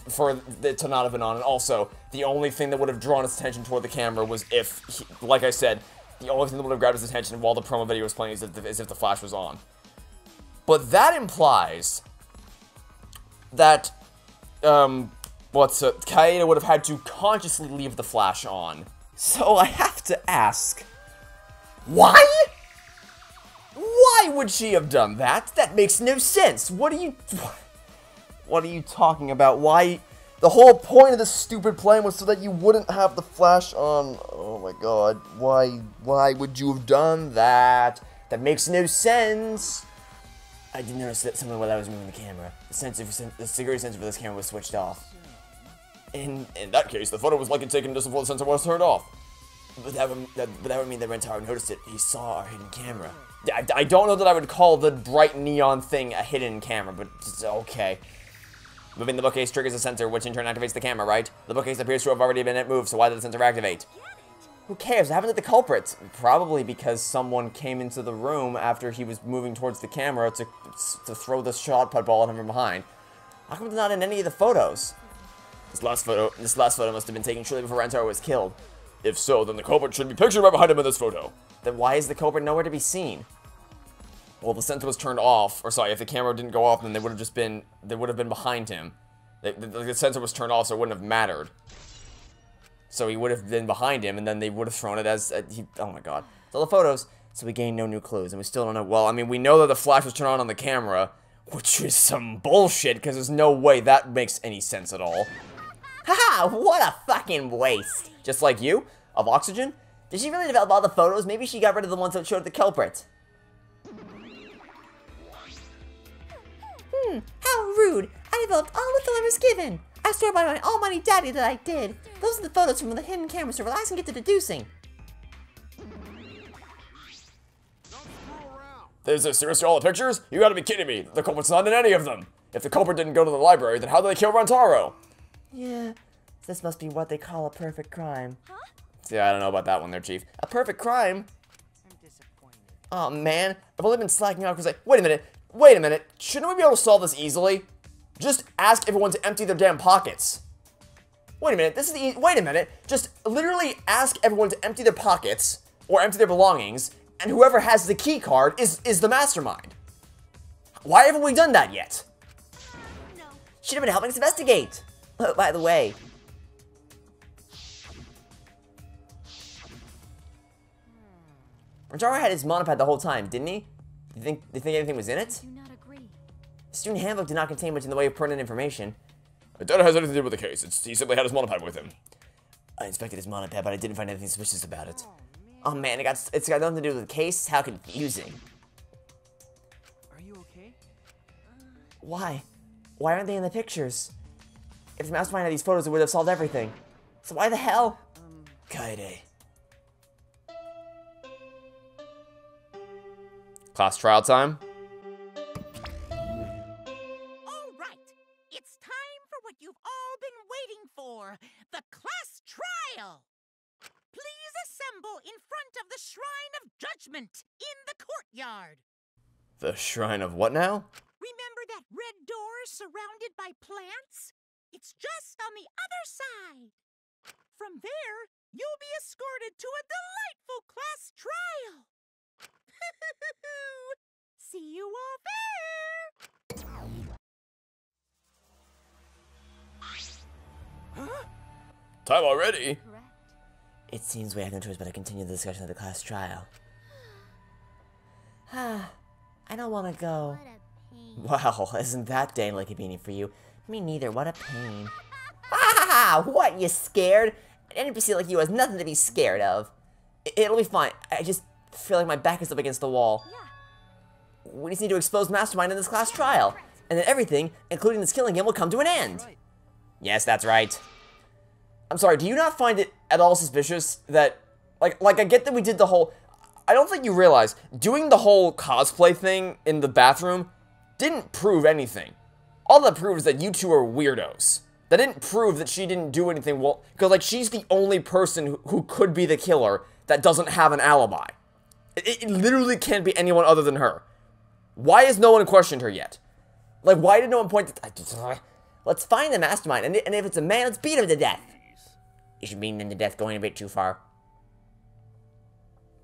for it to not have been on. And also, the only thing that would have drawn his attention toward the camera was if, like I said, the only thing that would have grabbed his attention while the promo video was playing is if the flash was on. But that implies that, Kaeda would have had to consciously leave the flash on. So I have to ask, why? Why would she have done that? That makes no sense. What are you talking about? Why? The whole point of this stupid plan was so that you wouldn't have the flash on. Oh my god. Why would you have done that? That makes no sense. I did notice that something while I was moving the camera. The security sensor for this camera was switched off. In that case, the photo was likely taken just before the sensor was turned off. But that would mean that Rantaro noticed it. He saw our hidden camera. I don't know that I would call the bright neon thing a hidden camera, but it's okay. Moving the bookcase triggers a sensor, which in turn activates the camera, right? The bookcase appears to have already been moved, so why did the sensor activate? Who cares? What happened to the culprit? Probably because someone came into the room after he was moving towards the camera to throw the shot put ball at him from behind. How come it's not in any of the photos? This last photo must have been taken shortly before Rantaro was killed. If so, then the culprit should be pictured right behind him in this photo. Then why is the culprit nowhere to be seen? Well, the sensor was turned off, or sorry, if the camera didn't go off, then they would have been behind him. The sensor was turned off, so it wouldn't have mattered. So he would have been behind him, and then they would have thrown it as oh my god. So the photos. So we gained no new clues, and we still don't know. Well, I mean, we know that the flash was turned on the camera, which is some bullshit, because there's no way that makes any sense at all. Haha, what a fucking waste. Just like you, of oxygen? Did she really develop all the photos? Maybe she got rid of the ones that showed the culprit. How rude. I developed all the film I was given. I swear by my almighty daddy that I did. Those are the photos from the hidden camera, so relax and get to deducing. Is this seriously all the pictures? You gotta be kidding me. The culprit's not in any of them. If the culprit didn't go to the library, then how did they kill Rantaro? Yeah, this must be what they call a perfect crime. Huh? Yeah, I don't know about that one there, Chief. A perfect crime? I'm disappointed. Oh man, I've only been slacking out because wait a minute. Shouldn't we be able to solve this easily? Just ask everyone to empty their damn pockets. Wait a minute, just literally ask everyone to empty their pockets, or empty their belongings, and whoever has the key card is the mastermind. Why haven't we done that yet? No. Should have been helping us investigate. Oh, by the way. Rantaro had his monopod the whole time, didn't he? Do you think anything was in it? Do not agree. The student handbook did not contain much in the way of pertinent information. I doubt it has anything to do with the case. He simply had his monopod with him. I inspected his monopod, but I didn't find anything suspicious about it. Oh man, it's got nothing to do with the case? How confusing. Are you okay? Why? Why aren't they in the pictures? If the mastermind had these photos, it would have solved everything. So why the hell? Kaede. Class trial time? All right, it's time for what you've all been waiting for, the class trial. Please assemble in front of the Shrine of Judgment in the courtyard. The Shrine of what now? Remember that red door surrounded by plants? It's just on the other side. From there, you'll be escorted to a delightful class trial. See you all there. Time already? Correct. It seems we have no choice but to continue the discussion of the class trial. I I don't want to go. What a pain. Wow, isn't that dangly convenient for you? Me neither, what a pain. Ah, what, you scared? An NPC like you has nothing to be scared of. It'll be fine. I just feel like my back is up against the wall. Yeah. We just need to expose Mastermind in this class trial. And then everything, including this killing him, will come to an end. Right. Yes, that's right. I'm sorry, do you not find it at all suspicious that, like I get that we did the whole, I don't think you realize, doing the whole cosplay thing in the bathroom didn't prove anything. All that proved is that you two are weirdos. That didn't prove that she didn't do anything well, because, like, she's the only person who could be the killer that doesn't have an alibi. It literally can't be anyone other than her. Why has no one questioned her yet? Like, why did no one point to... Let's find the Mastermind, and if it's a man, let's beat him to death. You should beat him to death going a bit too far.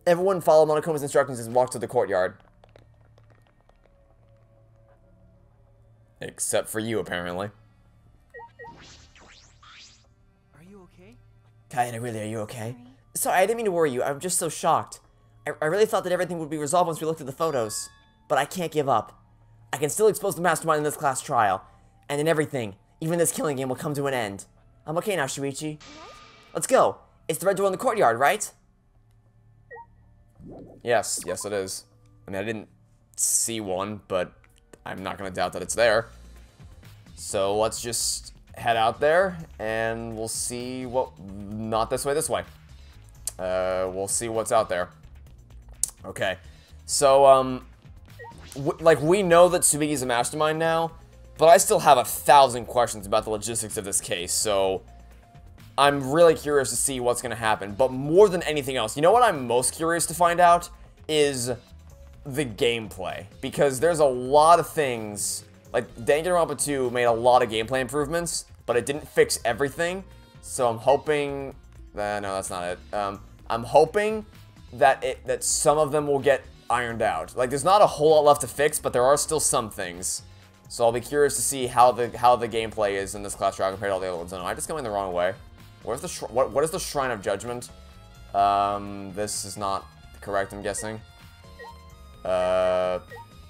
Everyone follow Monokoma's instructions and walk to the courtyard. Except for you, apparently. Are you okay? Kaede, really, are you okay? Sorry, I didn't mean to worry you. I'm just so shocked. I really thought that everything would be resolved once we looked at the photos. But I can't give up. I can still expose the Mastermind in this class trial. And then everything, even this killing game, will come to an end. I'm okay now, Shuichi. Let's go. It's the red door in the courtyard, right? Yes, it is. I mean, I didn't see one, but I'm not gonna doubt that it's there. So let's just head out there, and we'll see what... Not this way, this way. We'll see what's out there. Okay. So, we know that Tsubiki's a mastermind now, but I still have 1,000 questions about the logistics of this case, so... I'm really curious to see what's gonna happen, but more than anything else, you know what I'm most curious to find out? Is the gameplay. Because there's a lot of things, like, Danganronpa 2 made a lot of gameplay improvements, but it didn't fix everything, so I'm hoping... no, that's not it. I'm hoping that some of them will get ironed out. Like, there's not a whole lot left to fix, but there are still some things. So I'll be curious to see how the gameplay is in this class trial compared to all the other ones. I know, I'm just going the wrong way. Where's the what is the Shrine of Judgment? This is not correct, I'm guessing.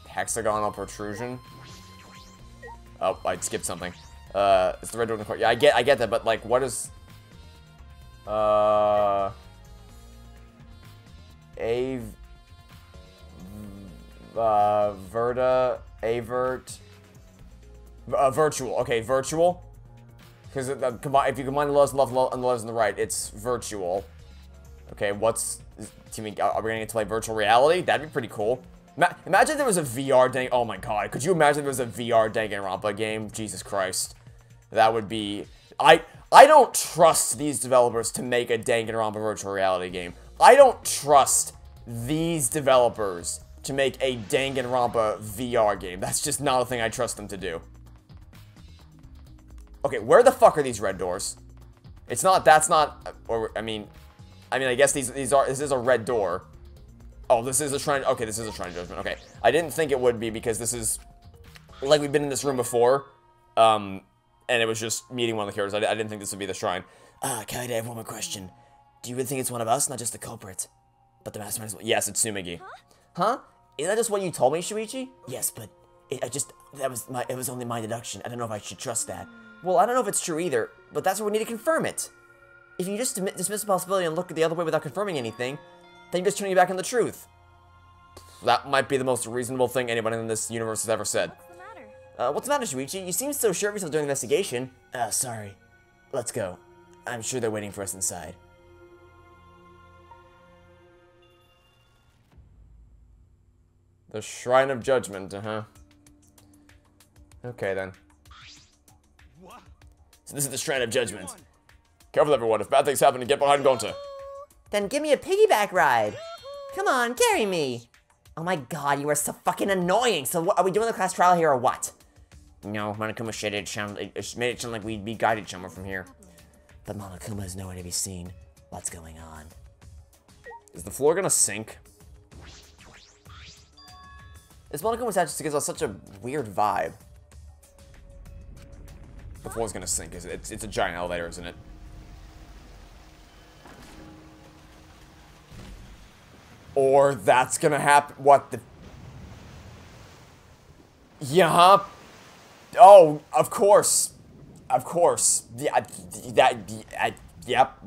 Hexagonal protrusion. Oh, I skipped something. It's the red door in the court. Yeah, I get that, but like, what is? Virtual. Okay, virtual. Because if you combine the letters on the left and the letters on the right, it's virtual. Okay, are we gonna get to play virtual reality? That'd be pretty cool. Imagine if there was a VR oh my god, could you imagine if there was a VR Danganronpa game? Jesus Christ. That would be... I don't trust these developers to make a Danganronpa virtual reality game. I don't trust these developers to make a Danganronpa VR game. That's just not a thing I trust them to do. Okay, where the fuck are these red doors? It's not, that's not, or, I mean, I guess this is a red door. Oh, this is a shrine, okay, this is a shrine of judgment, okay. I didn't think it would be because this is, like, we've been in this room before, and it was just meeting one of the characters. I didn't think this would be the shrine. Kaede, I have one more question. Do you really think it's one of us, not just the culprit? But the mastermind is... Yes, it's Tsumigi. Huh? Is that just what you told me, Shuichi? Yes, but it was only my deduction. I don't know if I should trust that. Well, I don't know if it's true either, but that's where we need to confirm it. If you just dismiss the possibility and look the other way without confirming anything, then you're just turning back on the truth. That might be the most reasonable thing anyone in this universe has ever said. What's the matter? What's the matter, Shuichi? You seem so sure of yourself during the investigation. Sorry. Let's go. I'm sure they're waiting for us inside. The Shrine of Judgment, uh-huh. Okay, then. So this is the Shrine of Judgment. Careful, everyone. If bad things happen, get behind Gonta. Then give me a piggyback ride. Come on, carry me. Oh my god, you are so fucking annoying. So what, are we doing the class trial here or what? No, Monokuma made it sound like we'd be guided somewhere from here. But Monokuma is nowhere to be seen. What's going on? Is the floor gonna sink? This Monokuma statue just gives us such a weird vibe. The floor's gonna sink, is it? It's a giant elevator, isn't it? Or that's gonna happen. What the? Yeah. Oh, of course. Of course. Yeah, yep.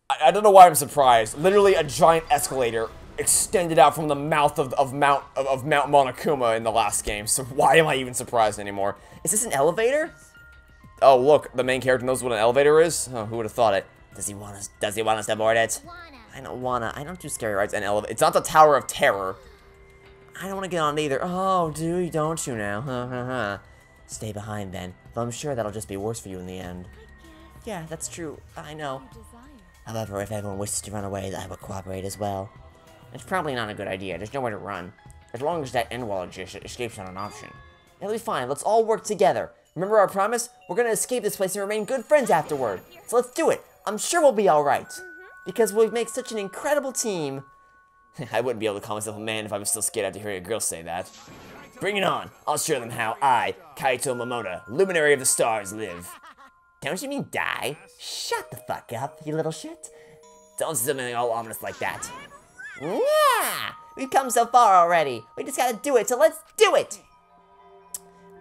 I don't know why I'm surprised. Literally a giant escalator extended out from the mouth of Mount Monokuma in the last game. So why am I even surprised anymore? Is this an elevator? Oh, look, the main character knows what an elevator is? Oh, who would have thought it? Does he want us to board it? I don't do scary rides and elevator. It's not the Tower of Terror. I don't want to get on it either. Oh, don't you now? Stay behind then. Though I'm sure that'll just be worse for you in the end. Yeah, that's true. I know. However, if everyone wishes to run away, I will cooperate as well. It's probably not a good idea. There's nowhere to run. As long as that end wall escape's not an option. It'll be fine. Let's all work together. Remember our promise? We're gonna escape this place and remain good friends afterward. So let's do it. I'm sure we'll be alright. Because we make such an incredible team. I wouldn't be able to call myself a man if I was still scared after hearing a girl say that. Bring it on. I'll show them how I, Kaito Momoda, luminary of the stars, live. Don't you mean die? Shut the fuck up, you little shit. Don't say something all ominous like that. Yeah! We've come so far already. We just gotta do it, so let's do it!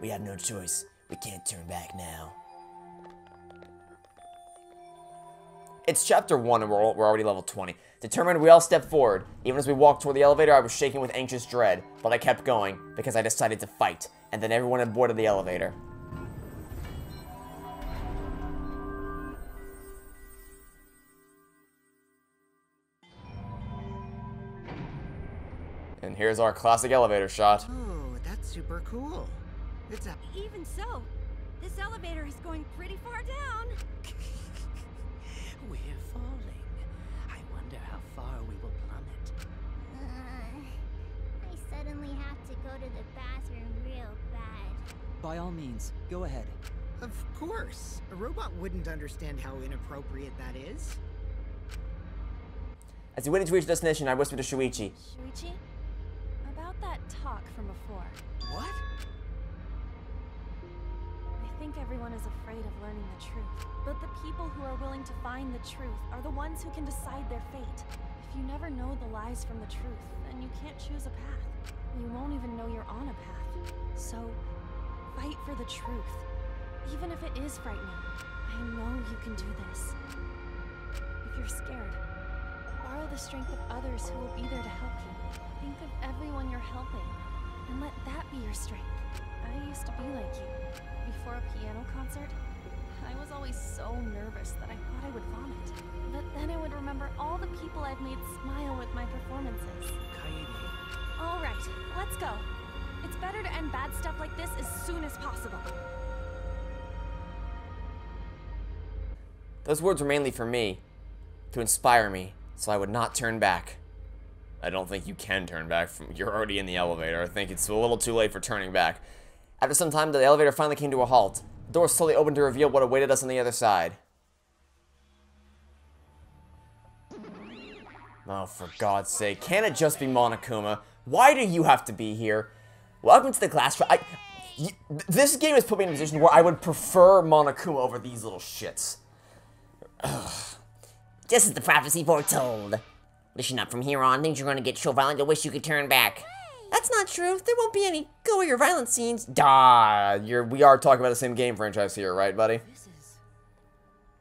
We have no choice. We can't turn back now. It's chapter 1 and we're already level 20. Determined, we all step forward. Even as we walked toward the elevator, I was shaking with anxious dread. But I kept going, because I decided to fight. And then everyone had boarded the elevator. And here's our classic elevator shot. Oh, that's super cool. It's a... Even so, this elevator is going pretty far down. We're falling. I wonder how far we will plummet. I suddenly have to go to the bathroom real bad. By all means, go ahead. Of course. A robot wouldn't understand how inappropriate that is. As we waited to reach the destination, I whispered to Shuichi. Shuichi? About that talk from before. What? I think everyone is afraid of learning the truth. But the people who are willing to find the truth are the ones who can decide their fate. If you never know the lies from the truth, then you can't choose a path. You won't even know you're on a path. So, fight for the truth. Even if it is frightening, I know you can do this. If you're scared, borrow the strength of others who will be there to help you. Think of everyone you're helping, and let that be your strength. I used to be like you. Before a piano concert, I was always so nervous that I thought I would vomit. But then I would remember all the people I've made smile with my performances. Kaede. All right, let's go. It's better to end bad stuff like this as soon as possible. Those words were mainly for me, to inspire me, so I would not turn back. I don't think you can turn back. You're already in the elevator. I think it's a little too late for turning back. After some time, the elevator finally came to a halt. The door slowly opened to reveal what awaited us on the other side. Oh, for God's sake. Can't it just be Monokuma? Why do you have to be here? Welcome to the class. This game has put me in a position where I would prefer Monokuma over these little shits. Ugh. Just as the prophecy foretold. Listen up, from here on, things are going to get so violent you'll wish you could turn back. That's not true. There won't be any gory or violent scenes. Duh, we are talking about the same game franchise here, right, buddy?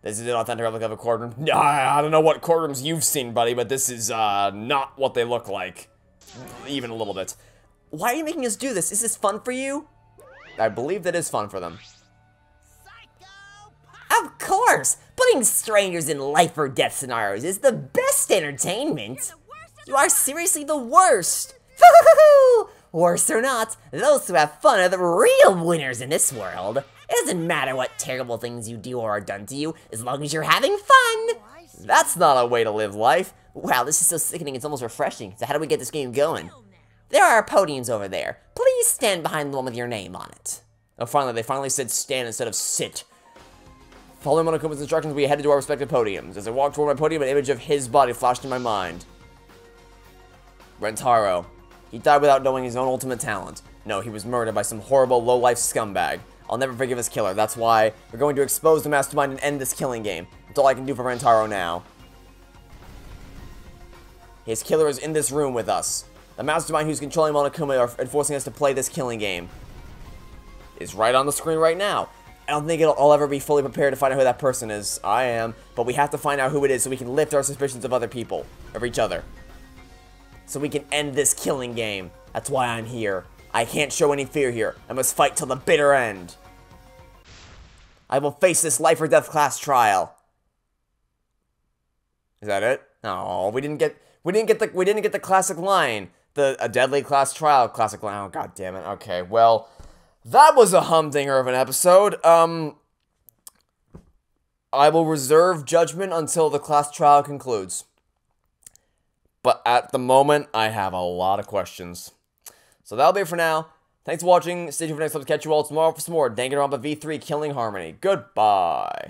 This is an authentic replica of a courtroom. I don't know what courtrooms you've seen, buddy, but this is not what they look like. Even a little bit. Why are you making us do this? Is this fun for you? I believe that is fun for them. Of course! Putting strangers in life or death scenarios is the best entertainment. You are seriously the worst. Worse or not, those who have fun are the real winners in this world. It doesn't matter what terrible things you do or are done to you, as long as you're having fun. That's not a way to live life. Wow, this is so sickening, it's almost refreshing. So how do we get this game going? There are podiums over there. Please stand behind the one with your name on it. Oh, finally, they finally said stand instead of sit. Following Monokuma's instructions, we headed to our respective podiums. As I walked toward my podium, an image of his body flashed in my mind. Rantaro. He died without knowing his own ultimate talent. No, he was murdered by some horrible, low-life scumbag. I'll never forgive his killer. That's why we're going to expose the mastermind and end this killing game. That's all I can do for Rantaro now. His killer is in this room with us. The mastermind who's controlling Monokuma and forcing us to play this killing game is right on the screen right now. I don't think I'll ever be fully prepared to find out who that person is. I am, but we have to find out who it is so we can lift our suspicions of other people, of each other. So we can end this killing game. That's why I'm here. I can't show any fear here. I must fight till the bitter end. I will face this life or death class trial. Is that it? No, we didn't get the classic line. A deadly class trial classic line. Oh, god damn it. Okay, well, that was a humdinger of an episode. I will reserve judgment until the class trial concludes. But at the moment, I have a lot of questions. So that'll be it for now. Thanks for watching. Stay tuned for next time. Catch you all tomorrow for some more Danganronpa V3 Killing Harmony. Goodbye.